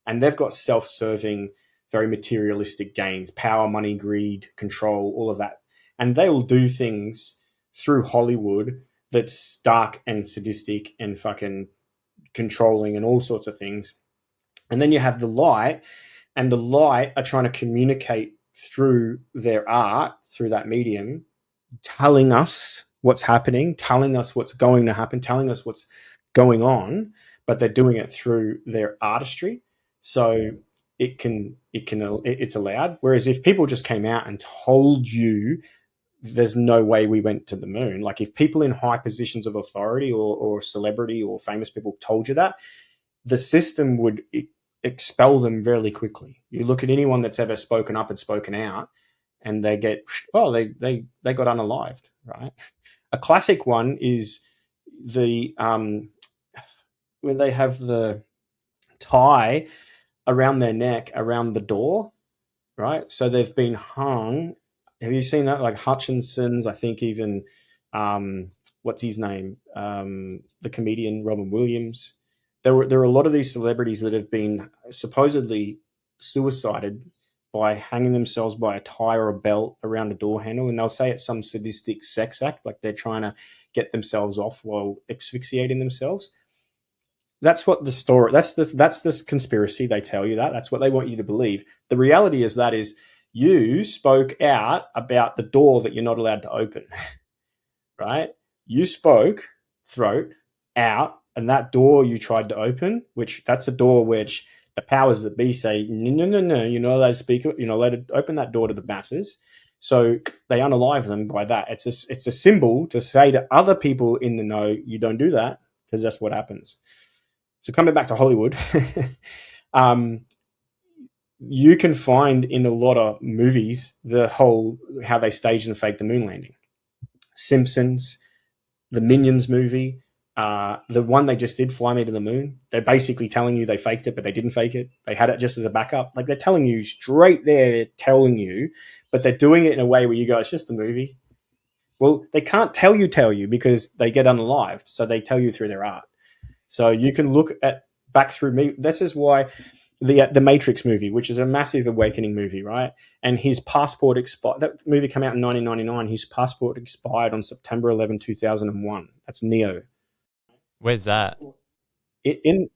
And they've got self-serving, very materialistic gains, power, money, greed, control, all of that. And they will do things through Hollywood that's dark and sadistic and fucking controlling and all sorts of things. And then you have the light, and the light are trying to communicate through their art, through that medium, telling us what's happening, telling us what's going to happen, telling us what's going on, but they're doing it through their artistry. So it's allowed. Whereas if people just came out and told you there's no way we went to the moon, like if people in high positions of authority or celebrity or famous people told you that, the system would expel them very quickly. You look at anyone that's ever spoken up and spoken out, and they get, they got unalived, right? A classic one is the when they have the tie around their neck, around the door, right? So they've been hung. Have you seen that? Like Hutchinson's, I think even, what's his name? The comedian Robin Williams. There are a lot of these celebrities that have been supposedly suicided by hanging themselves by a tie or a belt around a door handle, and they'll say it's some sadistic sex act, like they're trying to get themselves off while asphyxiating themselves. That's what the story. That's this conspiracy. They tell you that. That's what they want you to believe. The reality is You spoke out about the door that you're not allowed to open, right? You spoke throat out, and that door you tried to open, which that's a door which the powers that be say, no, no, no, no, you're not allowed to speak, you're not allowed to open that door to the masses. So they unalive them by that. It's a symbol to say to other people in the know, you don't do that, because that's what happens. So coming back to Hollywood, um, you can find in a lot of movies the whole how they staged and faked the moon landing. Simpsons, the Minions movie, the one they just did, Fly Me to the Moon. They're basically telling you they faked it, but they didn't fake it. They had it just as a backup. Like they're telling you straight there, they're telling you, but they're doing it in a way where you go, it's just a movie. Well, they can't tell you because they get unalived. So they tell you through their art. So you can look at back through me. This is why the Matrix movie, which is a massive awakening movie, right? And his passport expired. That movie came out in 1999. His passport expired on September 11, 2001. That's Neo. Where's that? In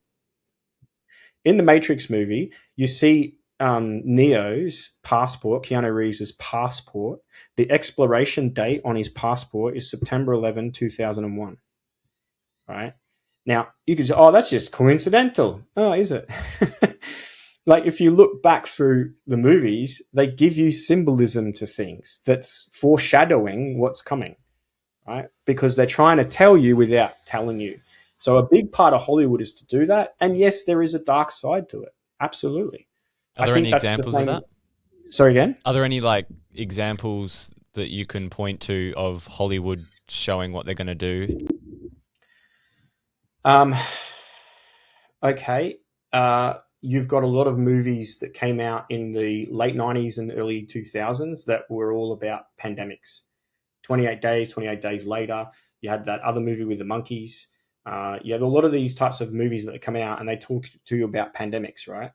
the Matrix movie, you see Neo's passport, Keanu Reeves' passport. The expiration date on his passport is September 11, 2001. Right? Now, you could say, oh, that's just coincidental. Oh, is it? Like, if you look back through the movies, they give you symbolism to things that's foreshadowing what's coming, right? Because they're trying to tell you without telling you. So a big part of Hollywood is to do that. And yes, there is a dark side to it. Absolutely. Are there any examples of that? Sorry, again? Are there any like examples that you can point to of Hollywood showing what they're going to do? Okay. You've got a lot of movies that came out in the late 90s and early 2000s that were all about pandemics. 28 days later. You had that other movie with the monkeys. You have a lot of these types of movies that come out and they talk to you about pandemics, right?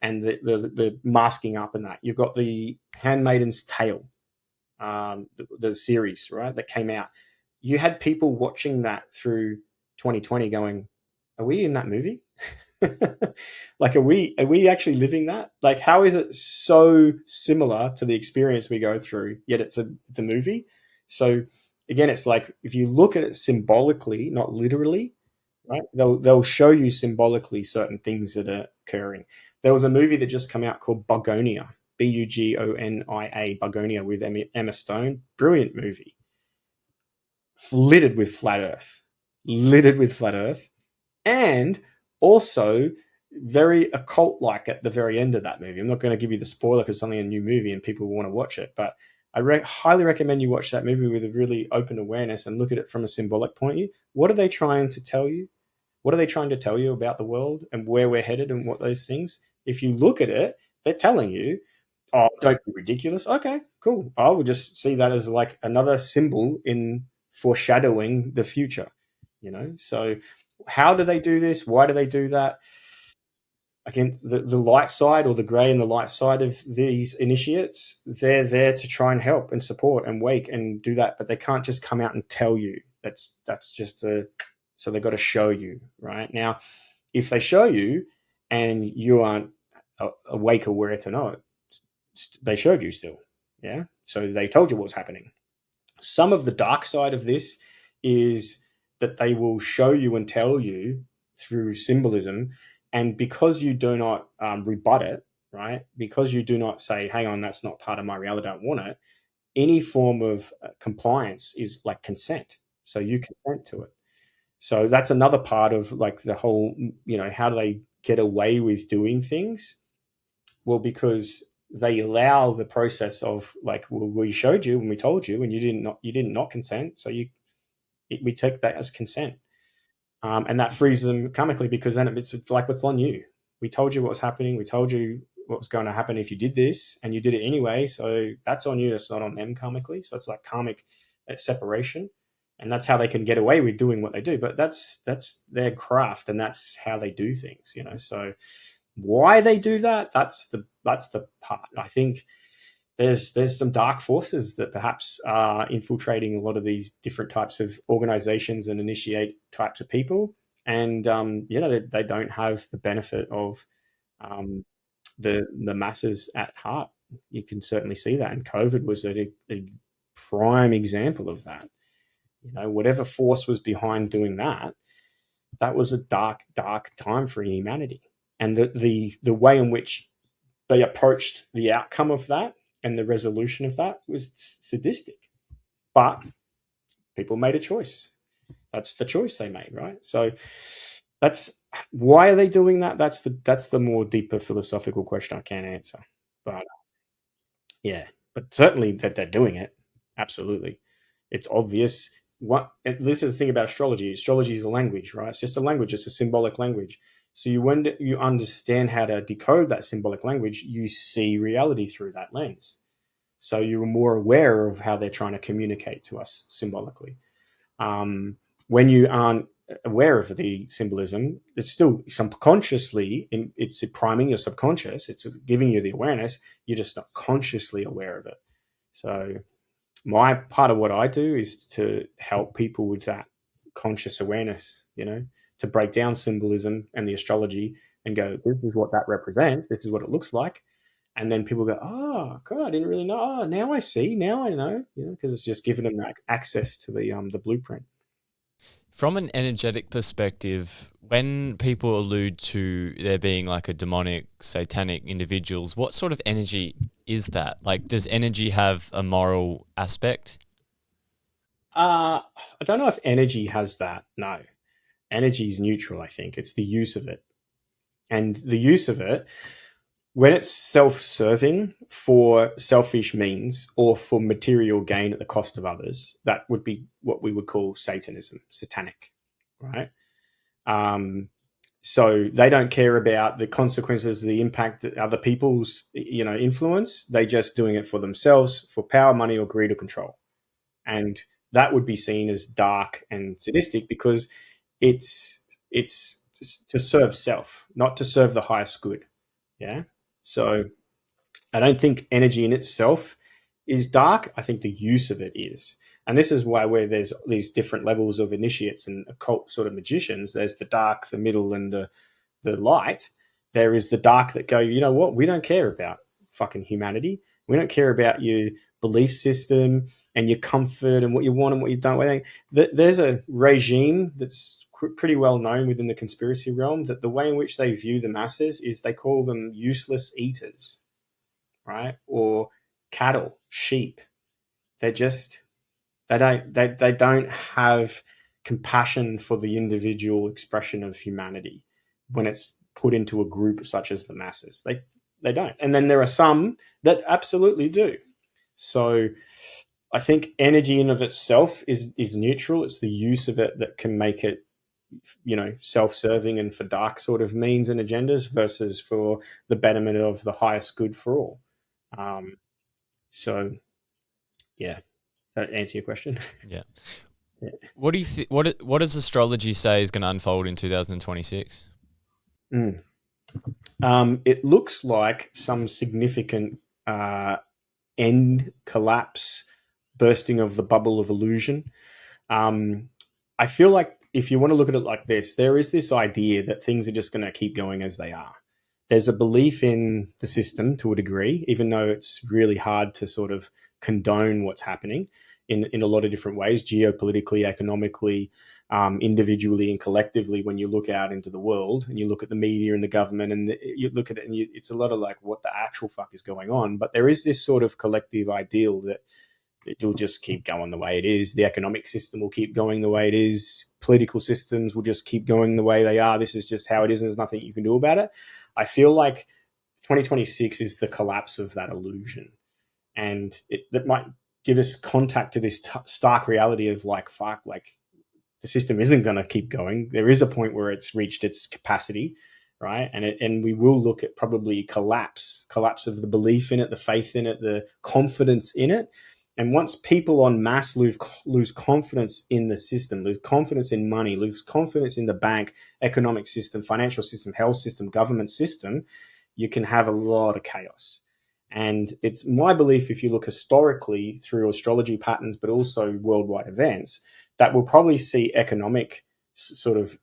And the masking up and that. You've got the Handmaiden's Tale, the series, right, that came out. You had people watching that through 2020 going, are we in that movie? Like, are we actually living that? Like, how is it so similar to the experience we go through, yet it's a movie? So again, it's like, if you look at it symbolically, not literally, right, they'll show you symbolically certain things that are occurring. There was a movie that just came out called Bugonia, Bugonia, Bugonia, with Emma Stone. Brilliant movie. Littered with flat earth, and also very occult-like at the very end of that movie. I'm not going to give you the spoiler because it's only a new movie and people will want to watch it, but I highly recommend you watch that movie with a really open awareness and look at it from a symbolic point of view. What are they trying to tell you? What are they trying to tell you about the world and where we're headed and what those things? If you look at it, they're telling you, oh, don't be ridiculous. Okay, cool. I will just see that as like another symbol in foreshadowing the future, So how do they do this? Why do they do that? Again, the light side, or the grey and the light side of these initiates, they're there to try and help and support and wake and do that, but they can't just come out and tell you. That's just so they've got to show you, right? Now, if they show you and you aren't awake or aware to know it, they showed you still, yeah? So they told you what's happening. Some of the dark side of this is that they will show you and tell you through symbolism, and because you do not rebut it, right? Because you do not say, hang on, that's not part of my reality, I don't want it. Any form of compliance is like consent. So you consent to it. So that's another part of like the whole, how do they get away with doing things? Well, because they allow the process of like, well, we showed you and we told you and you did not consent. So we take that as consent. And that frees them karmically, because then it's like, what's on you? We told you what was happening. We told you what was going to happen if you did this, and you did it anyway. So that's on you. That's not on them karmically. So it's like karmic separation, and that's how they can get away with doing what they do. But that's their craft, and that's how they do things. So why they do that? That's the part. I think there's some dark forces that perhaps are infiltrating a lot of these different types of organizations and initiate types of people. And, they don't have the benefit of the masses at heart. You can certainly see that, and COVID was a prime example of that. Whatever force was behind doing that, that was a dark, dark time for humanity. And the way in which they approached the outcome of that and the resolution of that was sadistic. But people made a choice. That's the choice they made, right? So that's why are they doing that? That's the more deeper philosophical question I can't answer. But yeah, but certainly that they're doing it. Absolutely. It's obvious. This is the thing about astrology. Astrology is a language, right? It's just a language. It's a symbolic language. So when you understand how to decode that symbolic language, you see reality through that lens. So you're more aware of how they're trying to communicate to us symbolically. When you aren't aware of the symbolism, it's still subconsciously, it's priming your subconscious. It's giving you the awareness. You're just not consciously aware of it. So my part of what I do is to help people with that conscious awareness, to break down symbolism and the astrology and go, this is what that represents. This is what it looks like. And then people go, oh, God, I didn't really know. Oh, now I see. Now I know, because it's just giving them that access to the blueprint. From an energetic perspective, when people allude to there being like a demonic, satanic individuals, what sort of energy is that? Like, does energy have a moral aspect? I don't know if energy has that. No. Energy is neutral, I think. It's the use of it. And the use of it, when it's self-serving for selfish means or for material gain at the cost of others, that would be what we would call Satanism, satanic, right? So they don't care about the consequences, the impact that other people's, influence. They're just doing it for themselves, for power, money, or greed or control. And that would be seen as dark and sadistic because it's to serve self, not to serve the highest good. Yeah. So I don't think energy in itself is dark. I think the use of it is. And this is why where there's these different levels of initiates and occult sort of magicians, there's the dark, the middle, and the light. There is the dark that go, you know what? We don't care about fucking humanity. We don't care about your belief system and your comfort and what you want and what you don't. There's a regime that's pretty well known within the conspiracy realm that the way in which they view the masses is they call them useless eaters, right? Or cattle, sheep. They don't have compassion for the individual expression of humanity when it's put into a group such as the masses. They don't. And then there are some that absolutely do. So I think energy in of itself is neutral. It's the use of it that can make it, self-serving and for dark sort of means and agendas versus for the betterment of the highest good for all. So, yeah, that answer your question. Yeah. Yeah. What do you what does astrology say is going to unfold in 2026? It looks like some significant end collapse, bursting of the bubble of illusion. I feel like if you want to look at it like this, there is this idea that things are just going to keep going as they are. There's a belief in the system to a degree, even though it's really hard to sort of condone what's happening in a lot of different ways, geopolitically, economically, individually and collectively. When you look out into the world and you look at the media and the government and you look at it and it's a lot of like, what the actual fuck is going on? But there is this sort of collective ideal that it'll just keep going the way it is. The economic system will keep going the way it is. Political systems will just keep going the way they are. This is just how it is, and there's nothing you can do about it. I feel like 2026 is the collapse of that illusion. And that might give us contact to this stark reality of like, fuck, like the system isn't going to keep going. There is a point where it's reached its capacity, right? And we will look at probably collapse of the belief in it, the faith in it, the confidence in it. And once people en masse lose confidence in the system, lose confidence in money, lose confidence in the bank, economic system, financial system, health system, government system, you can have a lot of chaos. And it's my belief, if you look historically through astrology patterns, but also worldwide events, that we'll probably see economic sort of,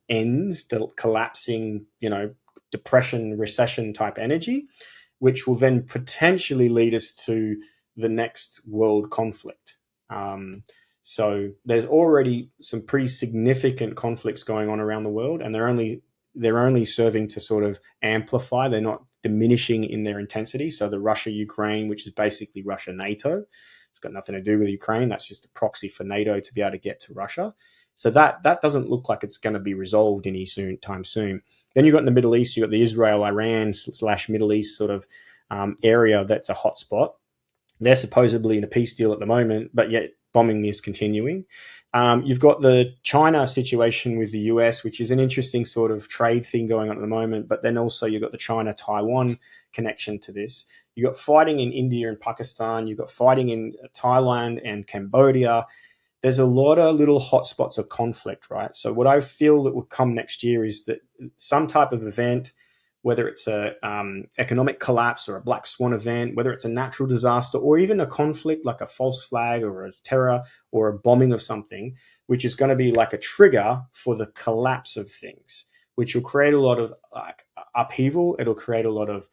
ends, collapsing, depression, recession type energy, which will then potentially lead us to the next world conflict. So there's already some pretty significant conflicts going on around the world, and they're only serving to sort of amplify. They're not diminishing in their intensity. So the Russia-Ukraine, which is basically Russia-NATO, it's got nothing to do with Ukraine. That's just a proxy for NATO to be able to get to Russia. So that doesn't look like it's going to be resolved any time soon. Then you've got in the Middle East, you've got the Israel-Iran / Middle East sort of area that's a hotspot. They're supposedly in a peace deal at the moment, but yet bombing is continuing. You've got the China situation with the US, which is an interesting sort of trade thing going on at the moment. But then also you've got the China-Taiwan connection to this. You've got fighting in India and Pakistan. You've got fighting in Thailand and Cambodia. There's a lot of little hotspots of conflict, right? So what I feel that will come next year is that some type of event, whether it's a economic collapse or a black swan event, whether it's a natural disaster or even a conflict like a false flag or a terror or a bombing of something, which is going to be like a trigger for the collapse of things, which will create a lot of upheaval. It'll create a lot of,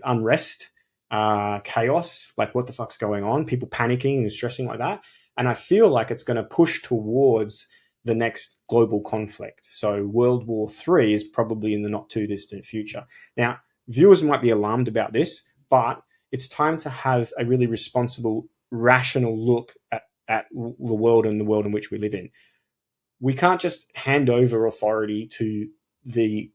unrest, chaos, like what the fuck's going on, people panicking and stressing like that. And I feel like it's going to push towards the next global conflict. So World War III is probably in the not too distant future. Now, viewers might be alarmed about this, but it's time to have a really responsible, rational look at the world and the world in which we live in. We can't just hand over authority to the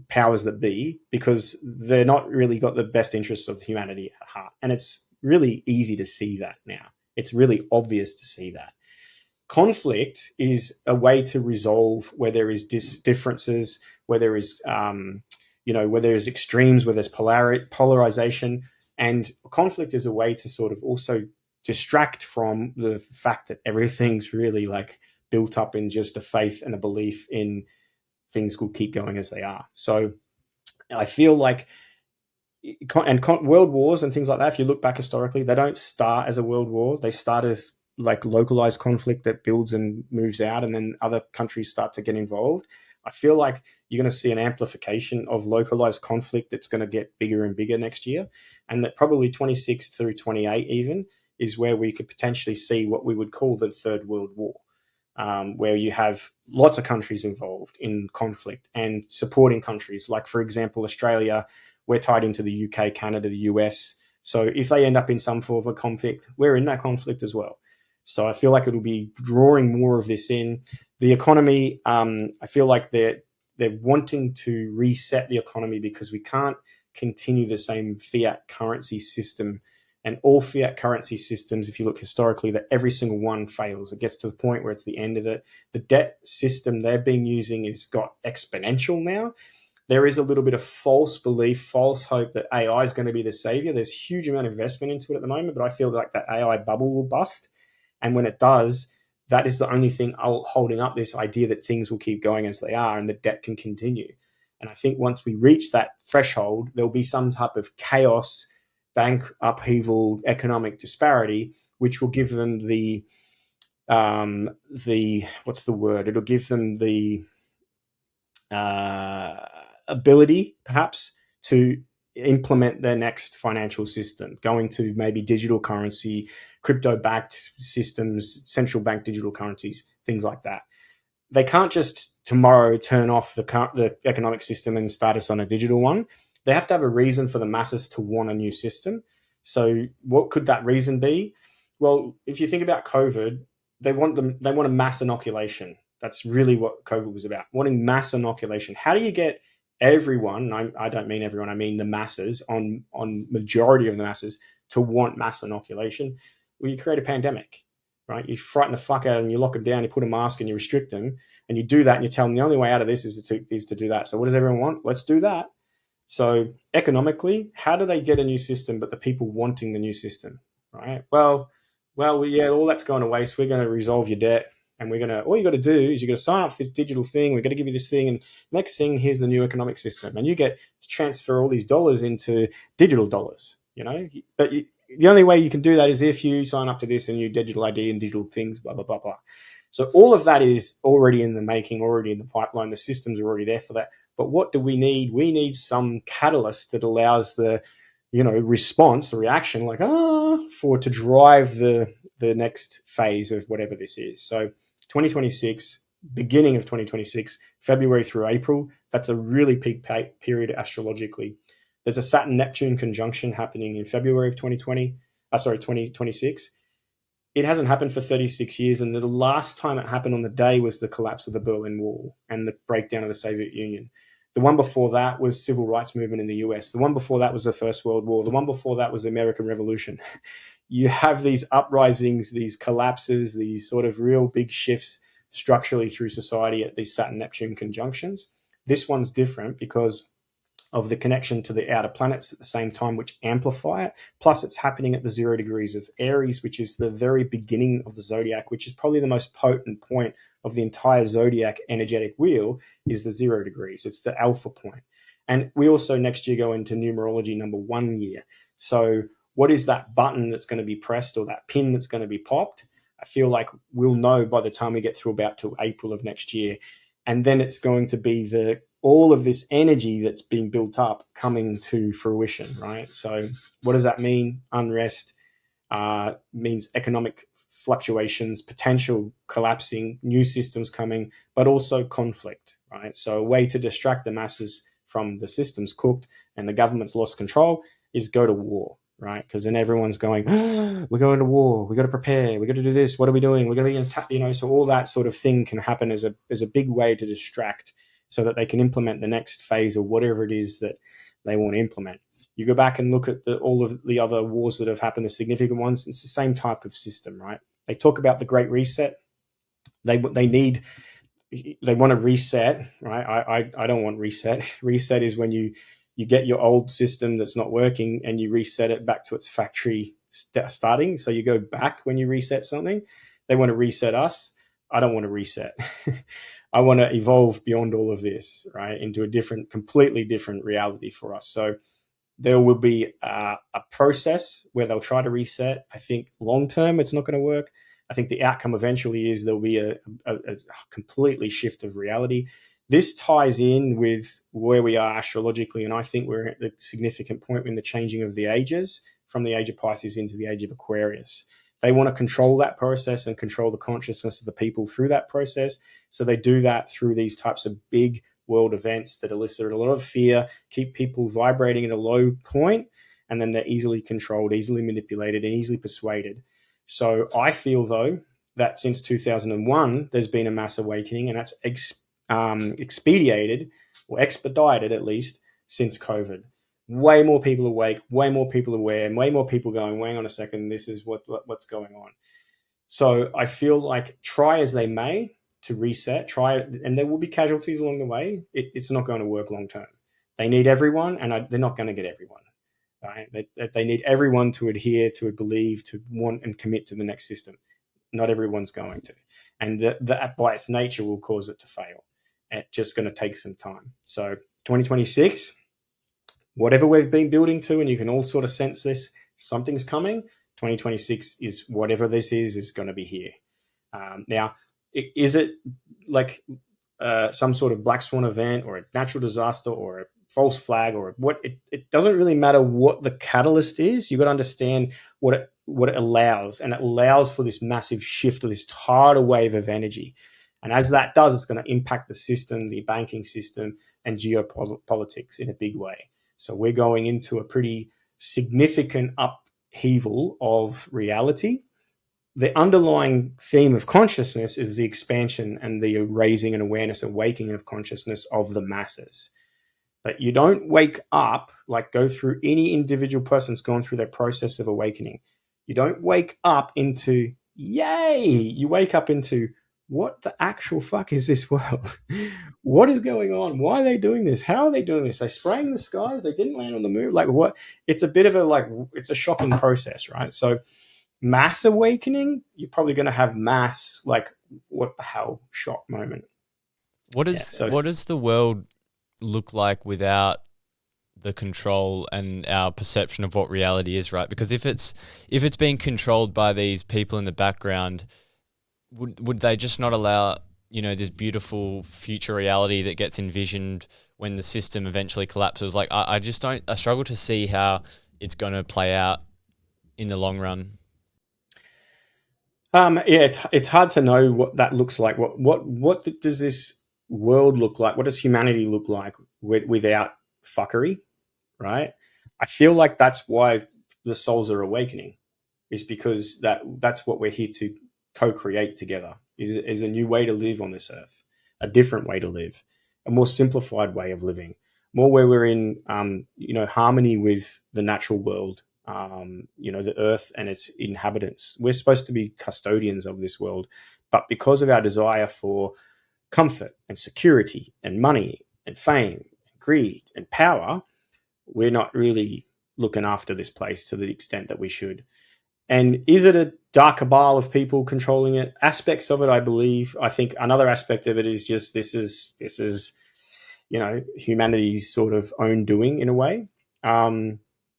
powers that be because they're not really got the best interests of humanity at heart. And it's really easy to see that now. It's really obvious to see that. Conflict is a way to resolve where there is differences, where there is, where there's extremes, where there's polarization. And conflict is a way to sort of also distract from the fact that everything's really like built up in just a faith and a belief in things will keep going as they are. So I feel like, world wars and things like that, if you look back historically, they don't start as a world war. They start as like localized conflict that builds and moves out, and then other countries start to get involved. I feel like you're going to see an amplification of localized conflict that's going to get bigger and bigger next year, and that probably 26 through 28 even is where we could potentially see what we would call the Third World War, where you have lots of countries involved in conflict and supporting countries. Like, for example, Australia, we're tied into the UK, Canada, the US. So if they end up in some form of conflict, we're in that conflict as well. So I feel like it'll be drawing more of this in. The economy, I feel like they're wanting to reset the economy because we can't continue the same fiat currency system. And all fiat currency systems, if you look historically, that every single one fails. It gets to the point where it's the end of it. The debt system they've been using has got exponential now. There is a little bit of false belief, false hope that AI is going to be the savior. There's a huge amount of investment into it at the moment, but I feel like that AI bubble will bust. And when it does, that is the only thing holding up this idea that things will keep going as they are and the debt can continue. And I think once we reach that threshold, there'll be some type of chaos, bank upheaval, economic disparity, which will give them the what's the word? It'll give them the ability, perhaps, to implement their next financial system, going to maybe digital currency, crypto-backed systems, central bank digital currencies, things like that. They can't just tomorrow turn off the economic system and start us on a digital one. They have to have a reason for the masses to want a new system. So what could that reason be? Well, if you think about COVID, they want a mass inoculation. That's really what COVID was about, wanting mass inoculation. How do you get everyone, I don't mean everyone, I mean the masses, on majority of the masses to want mass inoculation? Well, you create a pandemic, right? You frighten the fuck out of them, you lock them down, you put a mask and you restrict them, and you do that and you tell them the only way out of this is to do that. So what does everyone want? Let's do that. So economically, how do they get a new system but the people wanting the new system, right? Well, all that's going to waste. We're going to resolve your debt. And all you got to do is you got to sign up for this digital thing. We're going to give you this thing. And next thing, here's the new economic system. And you get to transfer all these dollars into digital dollars, But the only way you can do that is if you sign up to this and your digital ID and digital things, blah, blah, blah, blah. So all of that is already in the making, already in the pipeline. The systems are already there for that. But what do we need? We need some catalyst that allows the, response, the reaction, to drive the next phase of whatever this is. So 2026, beginning of 2026, February through April, that's a really peak period astrologically. There's a Saturn-Neptune conjunction happening in February of 2026. It hasn't happened for 36 years, and the last time it happened on the day was the collapse of the Berlin Wall and the breakdown of the Soviet Union. The one before that was civil rights movement in the US. The one before that was the First World War. The one before that was the American Revolution. You have these uprisings, these collapses, these sort of real big shifts structurally through society at these Saturn-Neptune conjunctions. This one's different because of the connection to the outer planets at the same time, which amplify it. Plus, it's happening at the 0 degrees of Aries, which is the very beginning of the zodiac, which is probably the most potent point of the entire zodiac energetic wheel, is the 0 degrees. It's the alpha point. And we also next year go into numerology number 1 year. So what is that button that's going to be pressed, or that pin that's going to be popped? I feel like we'll know by the time we get through about to April of next year. And then it's going to be all of this energy that's been built up coming to fruition, right? So what does that mean? Unrest means economic fluctuations, potential collapsing, new systems coming, but also conflict, right? So a way to distract the masses from the systems cooked and the government's lost control is go to war, right? Because then everyone's going, we're going to war, we got to prepare, we got to do this, what are we doing? We're going to be attacked, so all that sort of thing can happen as a big way to distract, so that they can implement the next phase or whatever it is that they want to implement. You go back and look at all of the other wars that have happened, the significant ones, it's the same type of system, right? They talk about the Great Reset. They want to reset, right? I don't want reset. Reset is when you get your old system that's not working and you reset it back to its factory starting. So you go back when you reset something. They want to reset us. I don't want to reset. I want to evolve beyond all of this, right, into a completely different reality for us. So there will be a process where they'll try to reset. I think long term, it's not going to work. I think the outcome eventually is there'll be a completely shift of reality. This ties in with where we are astrologically, and I think we're at the significant point in the changing of the ages from the age of Pisces into the age of Aquarius. They want to control that process and control the consciousness of the people through that process. So they do that through these types of big world events that elicit a lot of fear, keep people vibrating at a low point, and then they're easily controlled, easily manipulated, and easily persuaded. So I feel, though, that since 2001, there's been a mass awakening, and that's expedited, or expedited at least, since COVID. Way more people awake, way more people aware, and way more people going, hang on a second, this is what's going on. So I feel like try as they may to reset, and there will be casualties along the way. It's not going to work long term. They need everyone, and they're not going to get everyone. Right? They need everyone to adhere, to believe, to want and commit to the next system. Not everyone's going to. And that by its nature will cause it to fail. It's just going to take some time. So 2026... whatever we've been building to, and you can all sort of sense this, something's coming. 2026 is whatever this is going to be here. Now, is it like some sort of black swan event or a natural disaster or a false flag or what? It doesn't really matter what the catalyst is. You've got to understand what it allows, and it allows for this massive shift or this tidal wave of energy. And as that does, it's going to impact the system, the banking system, and geopolitics in a big way. So we're going into a pretty significant upheaval of reality. The underlying theme of consciousness is the expansion and the raising and awareness, awakening of consciousness of the masses. But you don't wake up, like go through any individual person's gone through their process of awakening. You don't wake up into, yay! You wake up into, what the actual fuck is this world? What is going on? Why are they doing this? How are they doing this? They're spraying the skies. They didn't land on the moon. Like what? It's a bit of it's a shocking process, right? So mass awakening, you're probably going to have mass, what the hell shock moment. What does the world look like without the control and our perception of what reality is, right? Because if it's being controlled by these people in the background, would they just not allow, this beautiful future reality that gets envisioned when the system eventually collapses? Like, I just don't, I struggle to see how it's going to play out in the long run. Yeah, it's hard to know what that looks like. What does this world look like? What does humanity look like without fuckery? Right. I feel like that's why the souls are awakening, is because that's what we're here to co-create together. Is a new way to live on this earth, a different way to live, a more simplified way of living, more where we're in harmony with the natural world, the earth and its inhabitants. We're supposed to be custodians of this world, but because of our desire for comfort and security and money and fame and greed and power, we're not really looking after this place to the extent that we should. And is it a dark cabal of people controlling it? Aspects of it, I believe. I think another aspect of it is just this is humanity's sort of own doing in a way.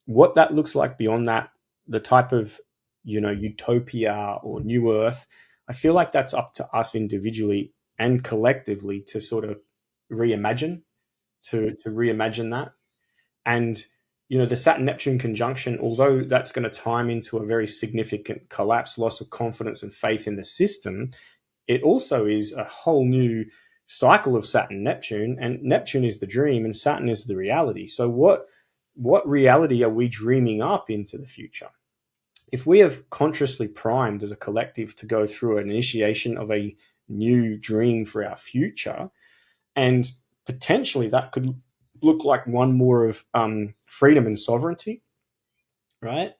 What that looks like beyond that, the type of utopia or new earth, I feel like that's up to us individually and collectively to sort of reimagine, to reimagine that. And the Saturn Neptune conjunction, although that's going to time into a very significant collapse, loss of confidence and faith in the system, it also is a whole new cycle of Saturn Neptune, and Neptune is the dream and Saturn is the reality. So what reality are we dreaming up into the future? If we have consciously primed as a collective to go through an initiation of a new dream for our future, and potentially that could look like one more of freedom and sovereignty, right?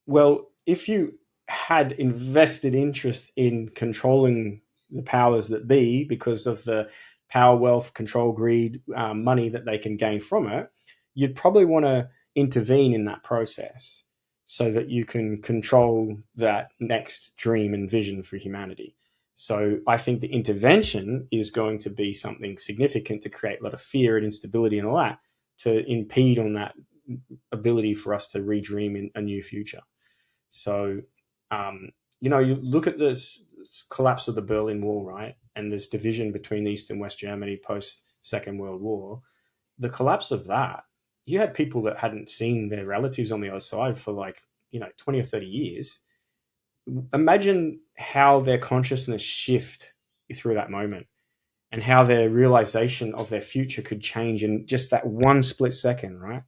Well, if you had invested interest in controlling the powers that be because of the power, wealth, control, greed, money that they can gain from it, you'd probably want to intervene in that process so that you can control that next dream and vision for humanity. So I think the intervention is going to be something significant to create a lot of fear and instability and all that, to impede on that ability for us to redream in a new future. So, you look at this collapse of the Berlin Wall, right? And this division between East and West Germany post Second World War. The collapse of that, you had people that hadn't seen their relatives on the other side for 20 or 30 years. Imagine how their consciousness shift through that moment and how their realization of their future could change in just that one split second, right?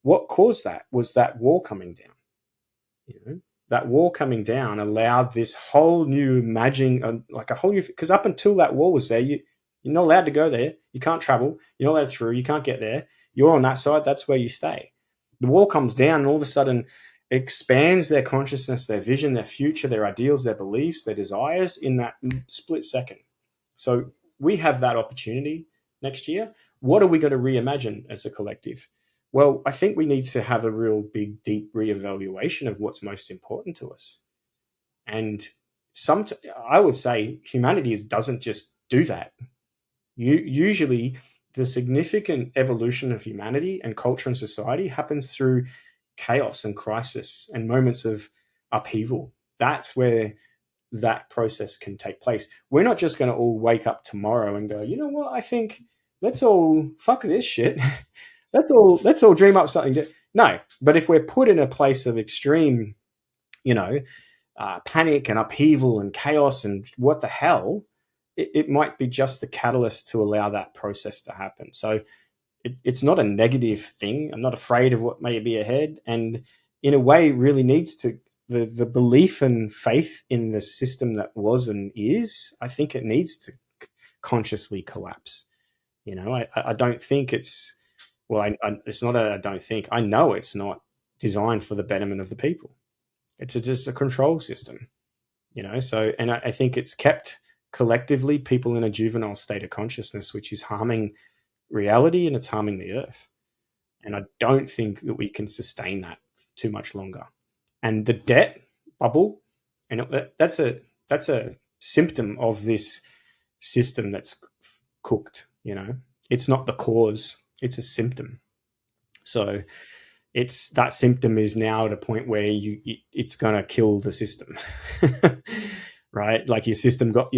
What caused that was that wall coming down. That wall coming down allowed this whole new imagining, like a whole new, because up until that wall was there, you're not allowed to go there. You can't travel. You're not allowed through. You can't get there. You're on that side. That's where you stay. The wall comes down and all of a sudden expands their consciousness, their vision, their future, their ideals, their beliefs, their desires in that split second. So we have that opportunity next year. What are we going to reimagine as a collective? Well, I think we need to have a real big, deep reevaluation of what's most important to us. And I would say humanity doesn't just do that. Usually, the significant evolution of humanity and culture and society happens through chaos and crisis and moments of upheaval. That's where that process can take place. We're not just going to all wake up tomorrow and go, you know what, I think let's all fuck this shit. let's all dream up something. No, but if we're put in a place of extreme, panic and upheaval and chaos and what the hell, it might be just the catalyst to allow that process to happen. So it's not a negative thing. I'm not afraid of what may be ahead. And in a way, it really needs to, the belief and faith in the system that was and is, I think it needs to consciously collapse. I don't think it's, it's not I don't think, I know it's not designed for the betterment of the people. It's just a control system, so, and I think it's kept collectively people in a juvenile state of consciousness, which is harming reality and it's harming the earth. And I don't think that we can sustain that too much longer. And the debt bubble, and that's a symptom of this system that's cooked. It's not the cause; it's a symptom. So, it's that symptom is now at a point where it's going to kill the system. right? Like symptom got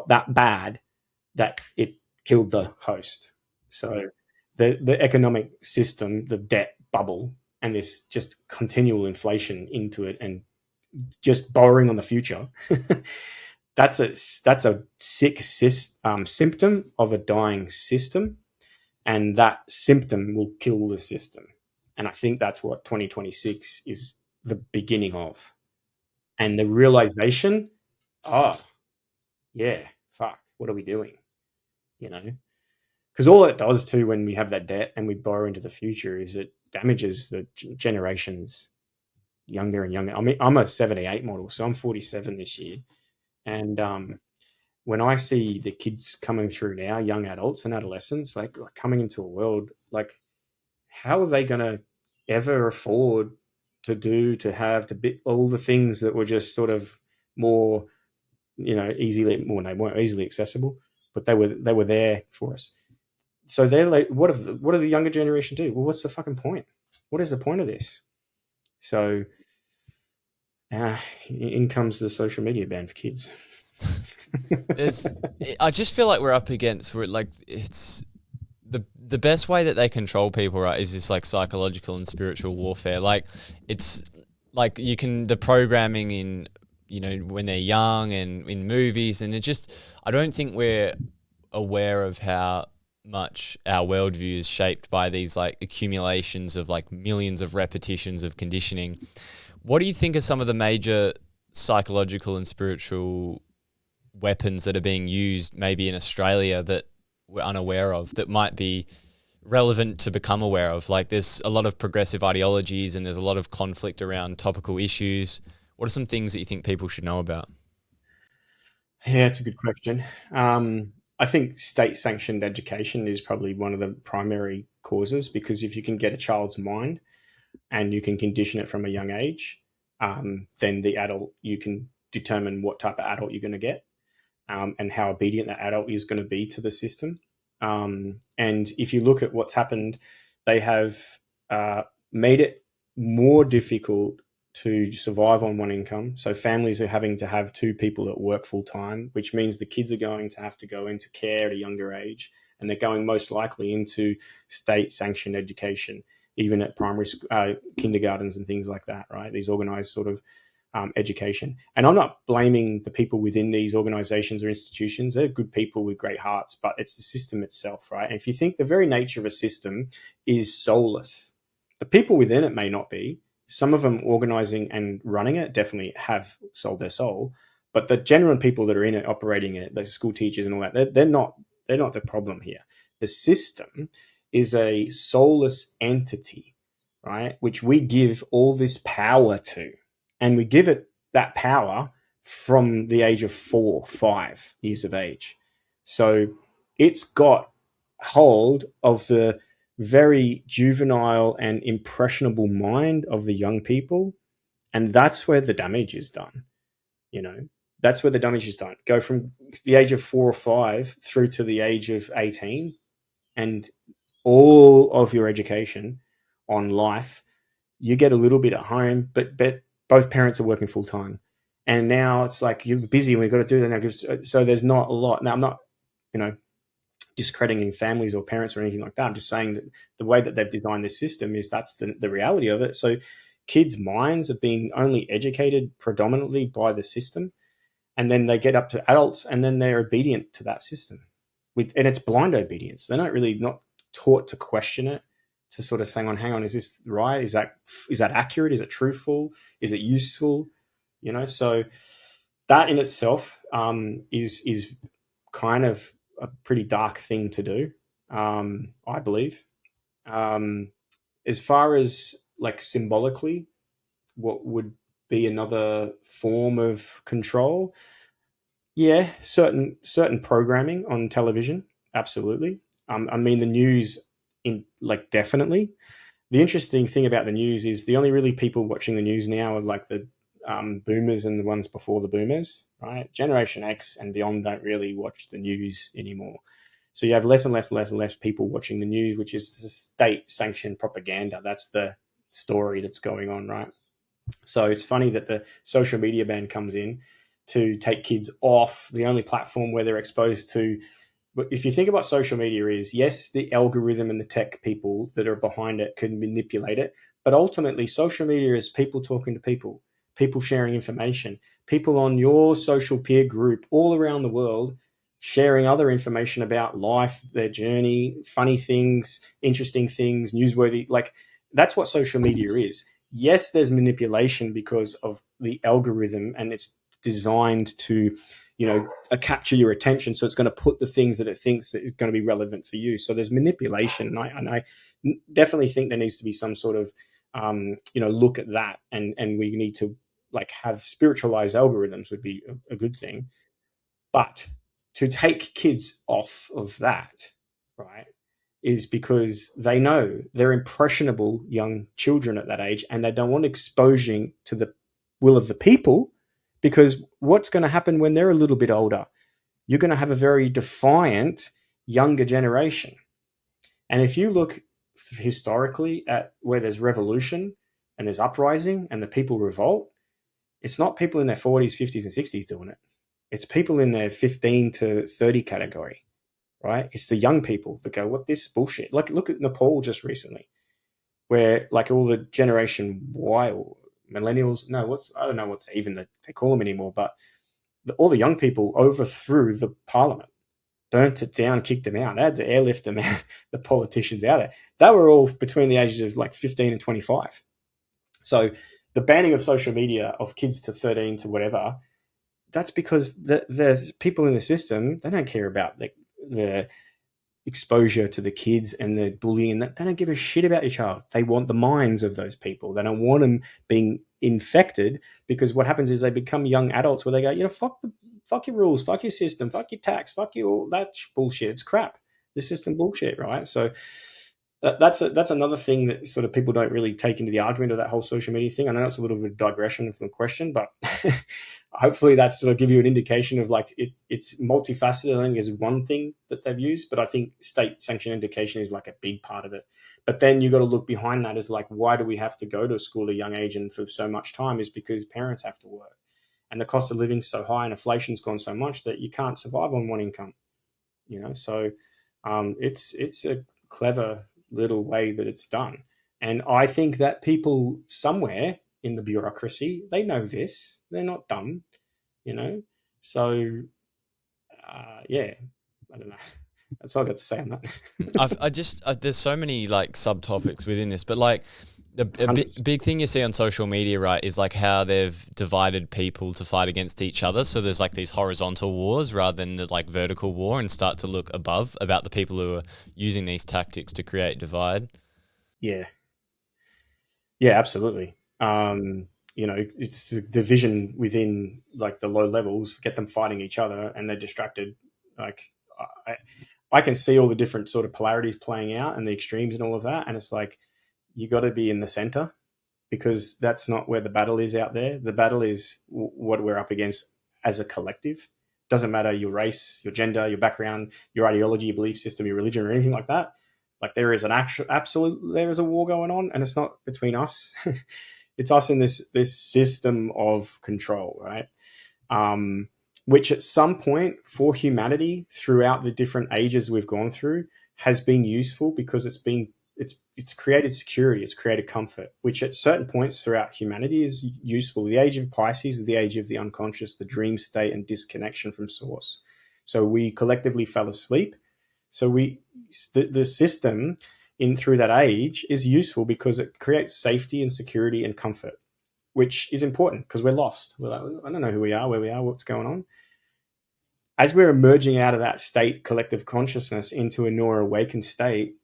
that bad that it killed the host. So the economic system, the debt bubble, and this just continual inflation into it, and just borrowing on the future. That's a sick symptom of a dying system, and that symptom will kill the system. And I think that's what 2026 is the beginning of, and the realization. Oh, yeah, fuck, what are we doing? You know, because all it does too when we have that debt and we borrow into the future is it damages the generations younger and younger. I mean, I'm a 78 model, so I'm 47 this year, and when I see the kids coming through now, young adults and adolescents, like coming into a world, like how are they going to ever afford to have to be all the things that were just sort of more, easily, well, they weren't easily accessible, but they were there for us. So they're like, what does the younger generation do? Well, what's the fucking point? What is the point of this? So in comes the social media ban for kids. I just feel like we're up against it's the best way that they control people, right, is this like psychological and spiritual warfare. Like it's like the programming in, when they're young and in movies, and I don't think we're aware of how much our worldview is shaped by these like accumulations of like millions of repetitions of conditioning. What do you think are some of the major psychological and spiritual weapons that are being used maybe in Australia that we're unaware of, that might be relevant to become aware of? Like there's a lot of progressive ideologies and there's a lot of conflict around topical issues. What are some things that you think people should know about? Yeah, it's a good question. I think state-sanctioned education is probably one of the primary causes, because if you can get a child's mind and you can condition it from a young age, then the adult, you can determine what type of adult you're going to get, and how obedient that adult is going to be to the system. And if you look at what's happened, they have made it more difficult to survive on one income. So families are having to have two people that work full time, which means the kids are going to have to go into care at a younger age, and they're going most likely into state-sanctioned education, even at primary kindergartens and things like that, right? These organized sort of education. And I'm not blaming the people within these organizations or institutions. They're good people with great hearts, but it's the system itself, right? And if you think the very nature of a system is soulless, the people within it may not be. Some of them organizing and running it definitely have sold their soul, but the genuine people that are in it, operating it, the school teachers and all that, they're not the problem here. The system is a soulless entity, right? Which we give all this power to. And we give it that power from the age of 4, 5 years of age. So it's got hold of the very juvenile and impressionable mind of the young people. And that's where the damage is done. That's where the damage is done. Go from the age of 4 or 5 through to the age of 18, and all of your education on life, you get a little bit at home, but both parents are working full time, and now it's like you're busy and we've got to do that now. So there's not a lot. Now I'm not, discrediting families or parents or anything like that. I'm just saying that the way that they've designed this system is that's the reality of it. So kids' minds are being only educated predominantly by the system, and then they get up to adults and then they're obedient to that system. And it's blind obedience. They're not taught to question it, to sort of saying, hang on, is this right? Is that accurate? Is it truthful? Is it useful? So that in itself is kind of a pretty dark thing to do, I believe. As far as like symbolically, what would be another form of control? Yeah, certain programming on television, absolutely. I mean, the news, definitely. The interesting thing about the news is the only really people watching the news now are like the boomers and the ones before the boomers, right? Generation X and beyond don't really watch the news anymore. So you have less and less people watching the news, which is the state-sanctioned propaganda. That's the story that's going on, right? So it's funny that the social media ban comes in to take kids off the only platform where they're exposed to. But if you think about social media is, yes, the algorithm and the tech people that are behind it can manipulate it, but ultimately social media is people talking to people, people sharing information, people on your social peer group all around the world sharing other information about life, their journey, funny things, interesting things, newsworthy. Like that's what social media is. Yes, there's manipulation because of the algorithm and it's designed to, capture your attention. So it's going to put the things that it thinks that is going to be relevant for you. So there's manipulation. And I definitely think there needs to be some sort of, look at that. And we need to like have spiritualized algorithms would be a good thing. But to take kids off of that, right, is because they know they're impressionable young children at that age and they don't want exposure to the will of the people, because what's going to happen when they're a little bit older? You're going to have a very defiant younger generation. And if you look historically at where there's revolution and there's uprising and the people revolt, it's not people in their 40s, 50s, and 60s doing it. It's people in their 15 to 30 category, right? It's the young people that go, what this bullshit? Like, look at Nepal just recently, where like all the generation Y or millennials, no, I don't know what they call them anymore, but all the young people overthrew the parliament, burnt it down, kicked them out. They had to airlift them out, the politicians out there. They were all between the ages of like 15 and 25. So the banning of social media of kids to 13 to whatever, that's because the people in the system, they don't care about the exposure to the kids and the bullying. They don't give a shit about your child. They want the minds of those people. They don't want them being infected, because what happens is they become young adults where they go, fuck your rules, fuck your system, fuck your tax, fuck you, all that bullshit. It's crap. The system bullshit, right? So that's another thing that sort of people don't really take into the argument of that whole social media thing. I know it's a little bit of digression from the question, but hopefully that's sort of give you an indication of like it's multifaceted. I think is one thing that they've used, but I think state sanctioned education is like a big part of it. But then you got to look behind that as like, why do we have to go to school at a young age and for so much time? Is because parents have to work and the cost of living is so high and inflation's gone so much that you can't survive on one income, So it's a clever little way that it's done. And I think that people somewhere in the bureaucracy, they know this. They're not dumb, So, yeah, I don't know. That's all I got to say on that. There's so many like subtopics within this, but like big thing you see on social media, right, is like how they've divided people to fight against each other. So there's like these horizontal wars rather than the like vertical war, and start to look above about the people who are using these tactics to create divide. Yeah. Yeah, absolutely. It's a division within like the low levels, get them fighting each other and they're distracted. Like I, I can see all the different sort of polarities playing out and the extremes and all of that. And it's like, you got to be in the center, because that's not where the battle is out there. The battle is what we're up against as a collective. Doesn't matter your race, your gender, your background, your ideology, your belief system, your religion, or anything like that. Like there is there is a war going on, and it's not between us. It's us in this system of control, right? Which at some point for humanity throughout the different ages we've gone through has been useful, because it's created security, it's created comfort, which at certain points throughout humanity is useful. The age of Pisces is the age of the unconscious, the dream state, and disconnection from source. So we collectively fell asleep. So the system in through that age is useful because it creates safety and security and comfort, which is important because we're lost. We're like, I don't know who we are, where we are, what's going on. As we're emerging out of that state, collective consciousness, into a more awakened state,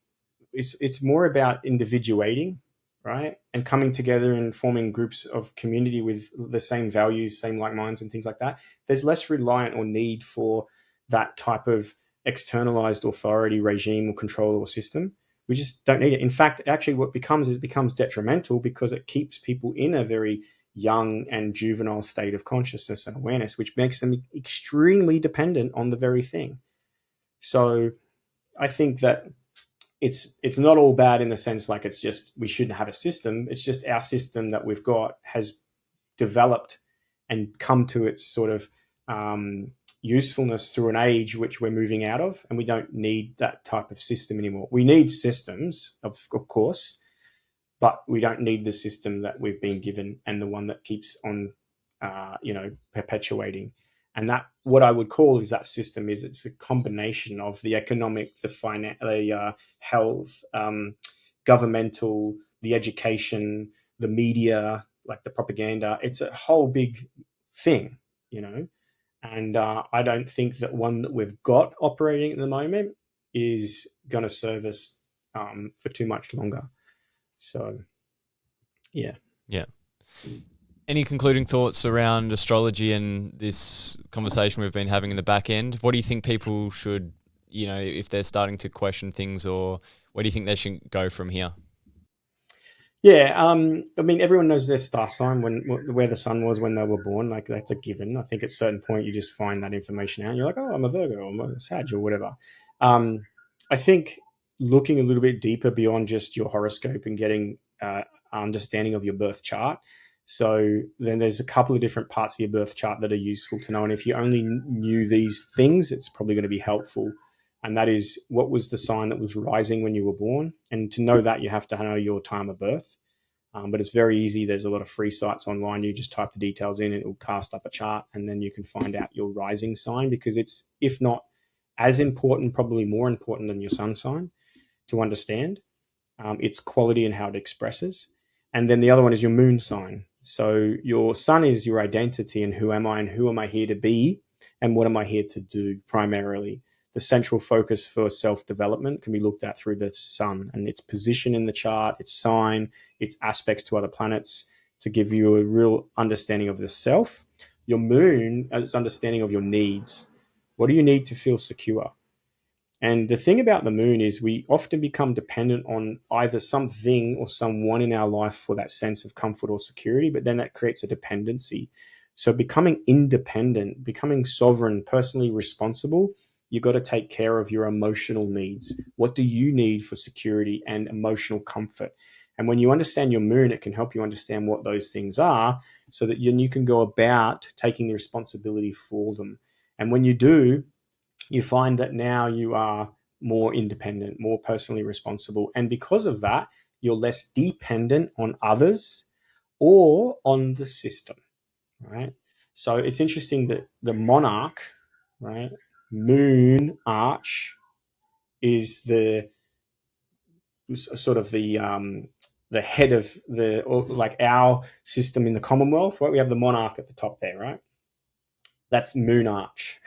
it's more about individuating, right? And coming together and forming groups of community with the same values, same like minds and things like that. There's less reliant or need for that type of externalized authority regime or control or system. We just don't need it. In fact, actually what it becomes detrimental, because it keeps people in a very young and juvenile state of consciousness and awareness, which makes them extremely dependent on the very thing. So I think that it's not all bad in the sense like it's just we shouldn't have a system. It's just our system that we've got has developed and come to its sort of usefulness through an age which we're moving out of, and we don't need that type of system anymore. We need systems, of course, but we don't need the system that we've been given and the one that keeps on, perpetuating. And that, what I would call is that system is it's a combination of the economic, the health, governmental, the education, the media, like the propaganda. It's a whole big thing, and I don't think that one that we've got operating at the moment is going to serve us for too much longer. So, yeah. Yeah. Any concluding thoughts around astrology and this conversation we've been having in the back end? What do you think people should, if they're starting to question things, or where do you think they should go from here? Yeah, everyone knows their star sign, where the sun was when they were born. Like, that's a given. I think at a certain point you just find that information out. And you're like, oh, I'm a Virgo, or I'm a Sag, or whatever. I think looking a little bit deeper beyond just your horoscope and getting understanding of your birth chart. So then there's a couple of different parts of your birth chart that are useful to know. And if you only knew these things, it's probably going to be helpful. And that is, what was the sign that was rising when you were born? And to know that, you have to know your time of birth. But it's very easy. There's a lot of free sites online. You just type the details in and it will cast up a chart, and then you can find out your rising sign, because it's, if not as important, probably more important than your sun sign to understand its quality and how it expresses. And then the other one is your moon sign. So your sun is your identity and who am I and who am I here to be and what am I here to do primarily. The central focus for self-development can be looked at through the sun and its position in the chart, its sign, its aspects to other planets, to give you a real understanding of the self. Your moon is understanding of your needs. What do you need to feel secure? And the thing about the moon is we often become dependent on either something or someone in our life for that sense of comfort or security, but then that creates a dependency. So becoming independent, becoming sovereign, personally responsible, you've got to take care of your emotional needs. What do you need for security and emotional comfort? And when you understand your moon, it can help you understand what those things are, so that you can go about taking the responsibility for them. And when you do, you find that now you are more independent, more personally responsible. And because of that, you're less dependent on others or on the system, right? So it's interesting that the monarch, right, moon arch, is the sort of the head of like our system in the Commonwealth, right? We have the monarch at the top there, right? That's moon arch.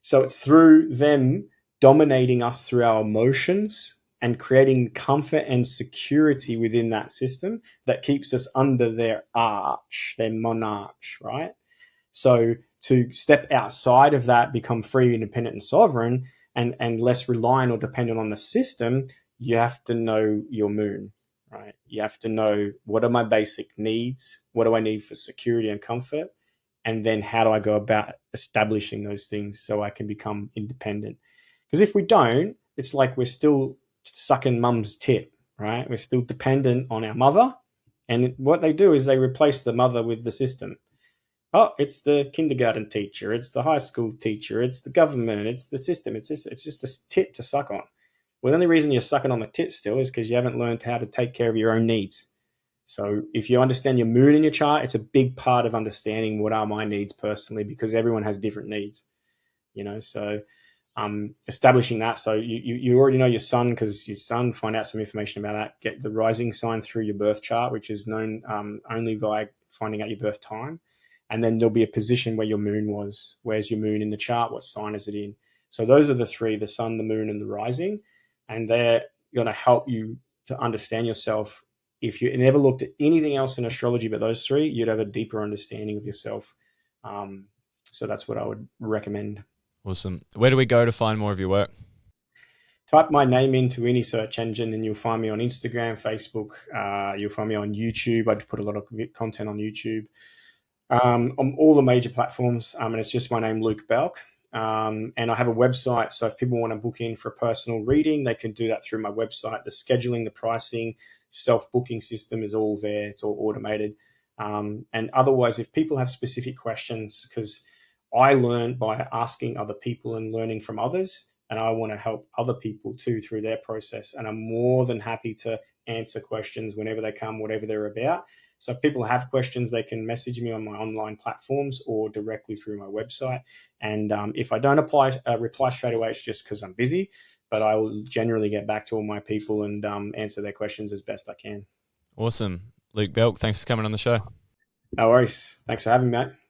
So it's through them dominating us through our emotions and creating comfort and security within that system that keeps us under their arch, their monarch, right? So to step outside of that, become free, independent, and sovereign, and less reliant or dependent on the system, you have to know your moon, right? You have to know, what are my basic needs? What do I need for security and comfort? And then how do I go about establishing those things so I can become independent? Because if we don't, it's like we're still sucking mum's tit, right? We're still dependent on our mother. And what they do is they replace the mother with the system. Oh, it's the kindergarten teacher, it's the high school teacher, it's the government, it's the system, it's just a tit to suck on. Well, the only reason you're sucking on the tit still is because you haven't learned how to take care of your own needs. So if you understand your moon in your chart, it's a big part of understanding what are my needs personally, because everyone has different needs, so establishing that. So you already know your sun, because your sun, find out some information about that. Get the rising sign through your birth chart, which is known only by finding out your birth time. And then there'll be a position where your moon was. Where's your moon in the chart? What sign is it in? So those are the three: the sun, the moon, and the rising. And they're going to help you to understand yourself. If you never looked at anything else in astrology but those three, you'd have a deeper understanding of yourself. So that's what I would recommend. Awesome. Where do we go to find more of your work? Type my name into any search engine and you'll find me on Instagram, Facebook. You'll find me on YouTube. I put a lot of content on YouTube. On all the major platforms. And it's just my name, Luke Balcke. And I have a website. So if people want to book in for a personal reading, they can do that through my website. The scheduling, the pricing, self-booking system is all there. It's all automated. And otherwise, if people have specific questions, because I learn by asking other people and learning from others, and I want to help other people too through their process. And I'm more than happy to answer questions whenever they come, whatever they're about. So if people have questions, they can message me on my online platforms or directly through my website. And if I don't reply straight away, it's just because I'm busy. But I will generally get back to all my people and answer their questions as best I can. Awesome. Luke Balcke, thanks for coming on the show. No worries. Thanks for having me, mate.